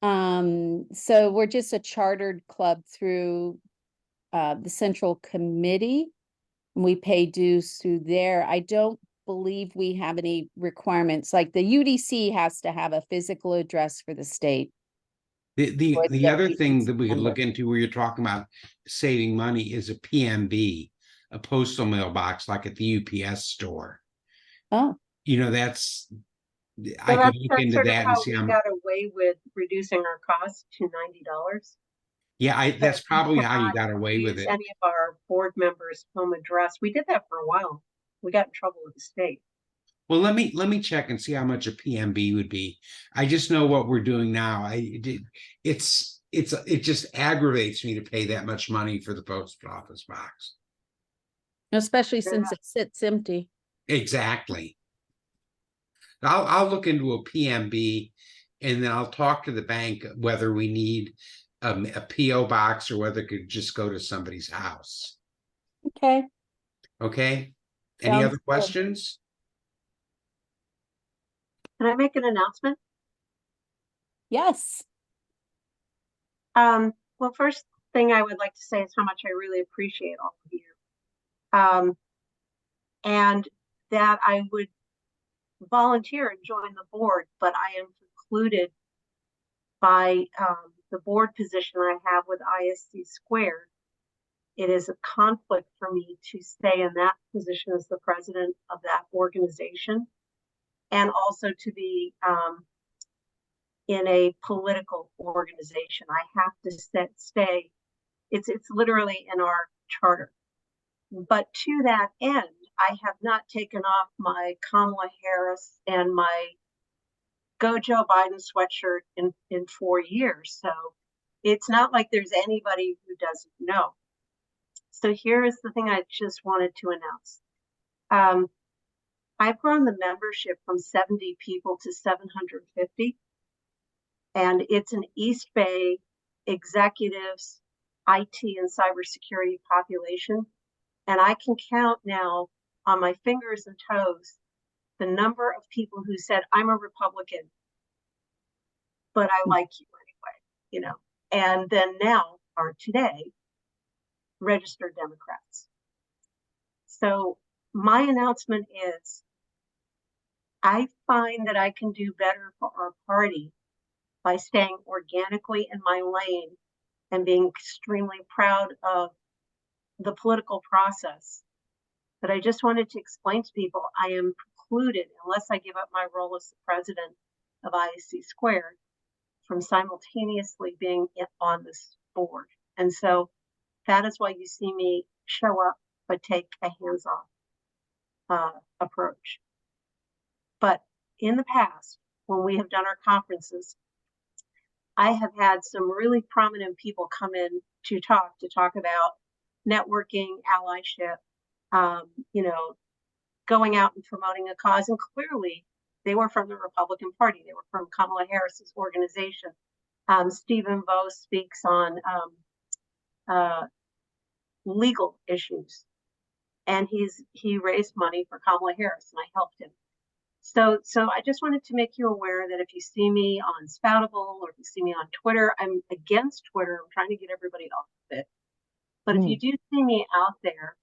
So we're just a chartered club through the Central Committee. We pay dues through there. I don't believe we have any requirements. Like the UDC has to have a physical address for the state. The other thing that we could look into where you're talking about saving money is a PMB, a postal mailbox, like at the UPS store. Oh, You know, that's, So I could that's look into sort of that how and see we how got away with reducing our cost to $90. yeah, that's probably how you got away with Use it. any of our board members' home address. We did that for a while. We got in trouble with the state. Well, let me check and see how much a PMB would be. I just know what we're doing now. It just aggravates me to pay that much money for the post office box. especially since it sits empty. Exactly. I'll look into a PMB, and then I'll talk to the bank whether we need a PO box or whether it could just go to somebody's house. Okay. Okay. Any Sounds other good. questions? Can I make an announcement? Yes. Well, first thing I would like to say is how much I really appreciate all of you. And that I would volunteer and join the board, but I am precluded by the board position I have with ISC Squared. It is a conflict for me to stay in that position as the president of that organization, and also to be in a political organization. I have to stay. It's literally in our charter. But to that end, I have not taken off my Kamala Harris and my Go Joe Biden sweatshirt in 4 years. So it's not like there's anybody who doesn't know. So here is the thing I just wanted to announce. I've grown the membership from 70 people to 750. And it's an East Bay executives, IT and cybersecurity population. And I can count now on my fingers and toes the number of people who said, I'm a Republican, but I like you anyway, and then now are today registered Democrats. So my announcement is, I find that I can do better for our party by staying organically in my lane and being extremely proud of the political process. But I just wanted to explain to people I am precluded, unless I give up my role as the president of ISC Squared, from simultaneously being on this board. And so that is why you see me show up, but take a hands-off approach. But in the past, when we have done our conferences, I have had some really prominent people come in to talk about networking, allyship, going out and promoting a cause. And clearly they were from the Republican Party. They were from Kamala Harris's organization. Stephen Vo speaks on legal issues. And he raised money for Kamala Harris, and I helped him. So I just wanted to make you aware that if you see me on Spoutable or if you see me on Twitter, I'm against Twitter. I'm trying to get everybody off of it. But if you do see me out there,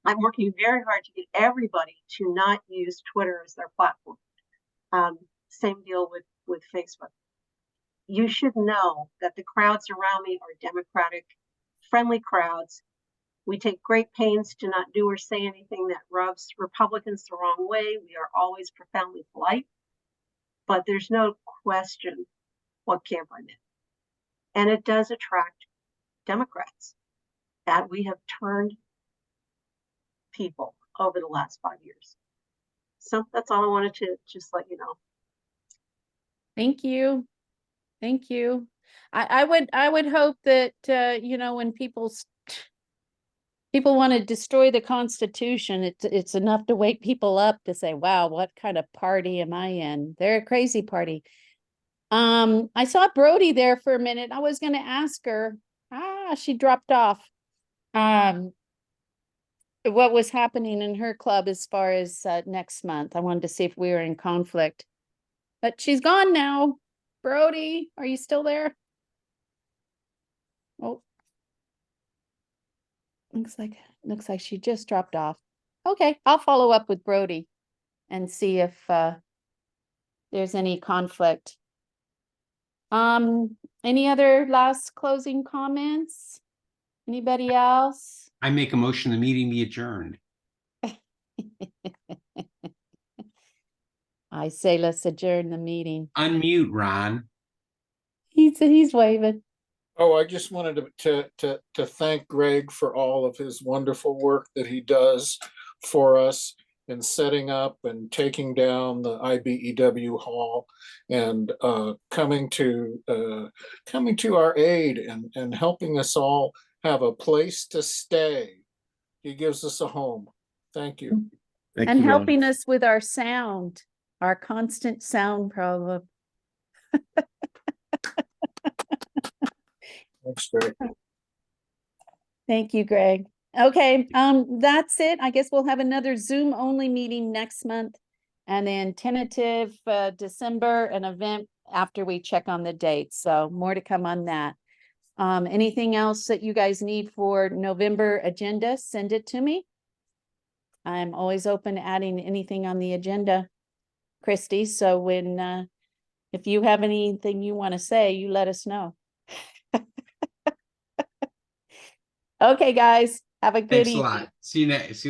I'm working very hard to get everybody to not use Twitter as their platform. Same deal with Facebook. You should know that the crowds around me are Democratic friendly crowds. We take great pains to not do or say anything that rubs Republicans the wrong way. We are always profoundly polite, but there's no question what camp I'm in. And it does attract Democrats that we have turned people over the last 5 years. So that's all I wanted to just let you know. Thank you. Thank you. I would hope that, you know, when people want to destroy the Constitution, it's enough to wake people up to say, wow, what kind of party am I in? They're a crazy party. I saw Brody there for a minute. I was going to ask her, she dropped off. What was happening in her club as far as next month. I wanted to see if we were in conflict, but she's gone now. Brody, are you still there? Oh, looks like she just dropped off. Okay, I'll follow up with Brody and see if there's any conflict. Any other last closing comments? Anybody else? I make a motion the meeting be adjourned. I say let's adjourn the meeting. Unmute, Ron. He's waving. Oh, I just wanted to thank Greg for all of his wonderful work that he does for us in setting up and taking down the IBEW hall and coming to our aid and helping us all have a place to stay. He gives us a home. Thank you. And helping us with our sound, our constant sound problem. Thanks, Greg. Thank you, Greg. Okay, that's it. I guess we'll have another Zoom only meeting next month, and then tentative December, an event after we check on the dates. So more to come on that. Anything else that you guys need for November agenda, send it to me. I'm always open to adding anything on the agenda, Christy. So when if you have anything you want to say, you let us know. Okay, guys, have a good Thanks a evening. lot. See you next.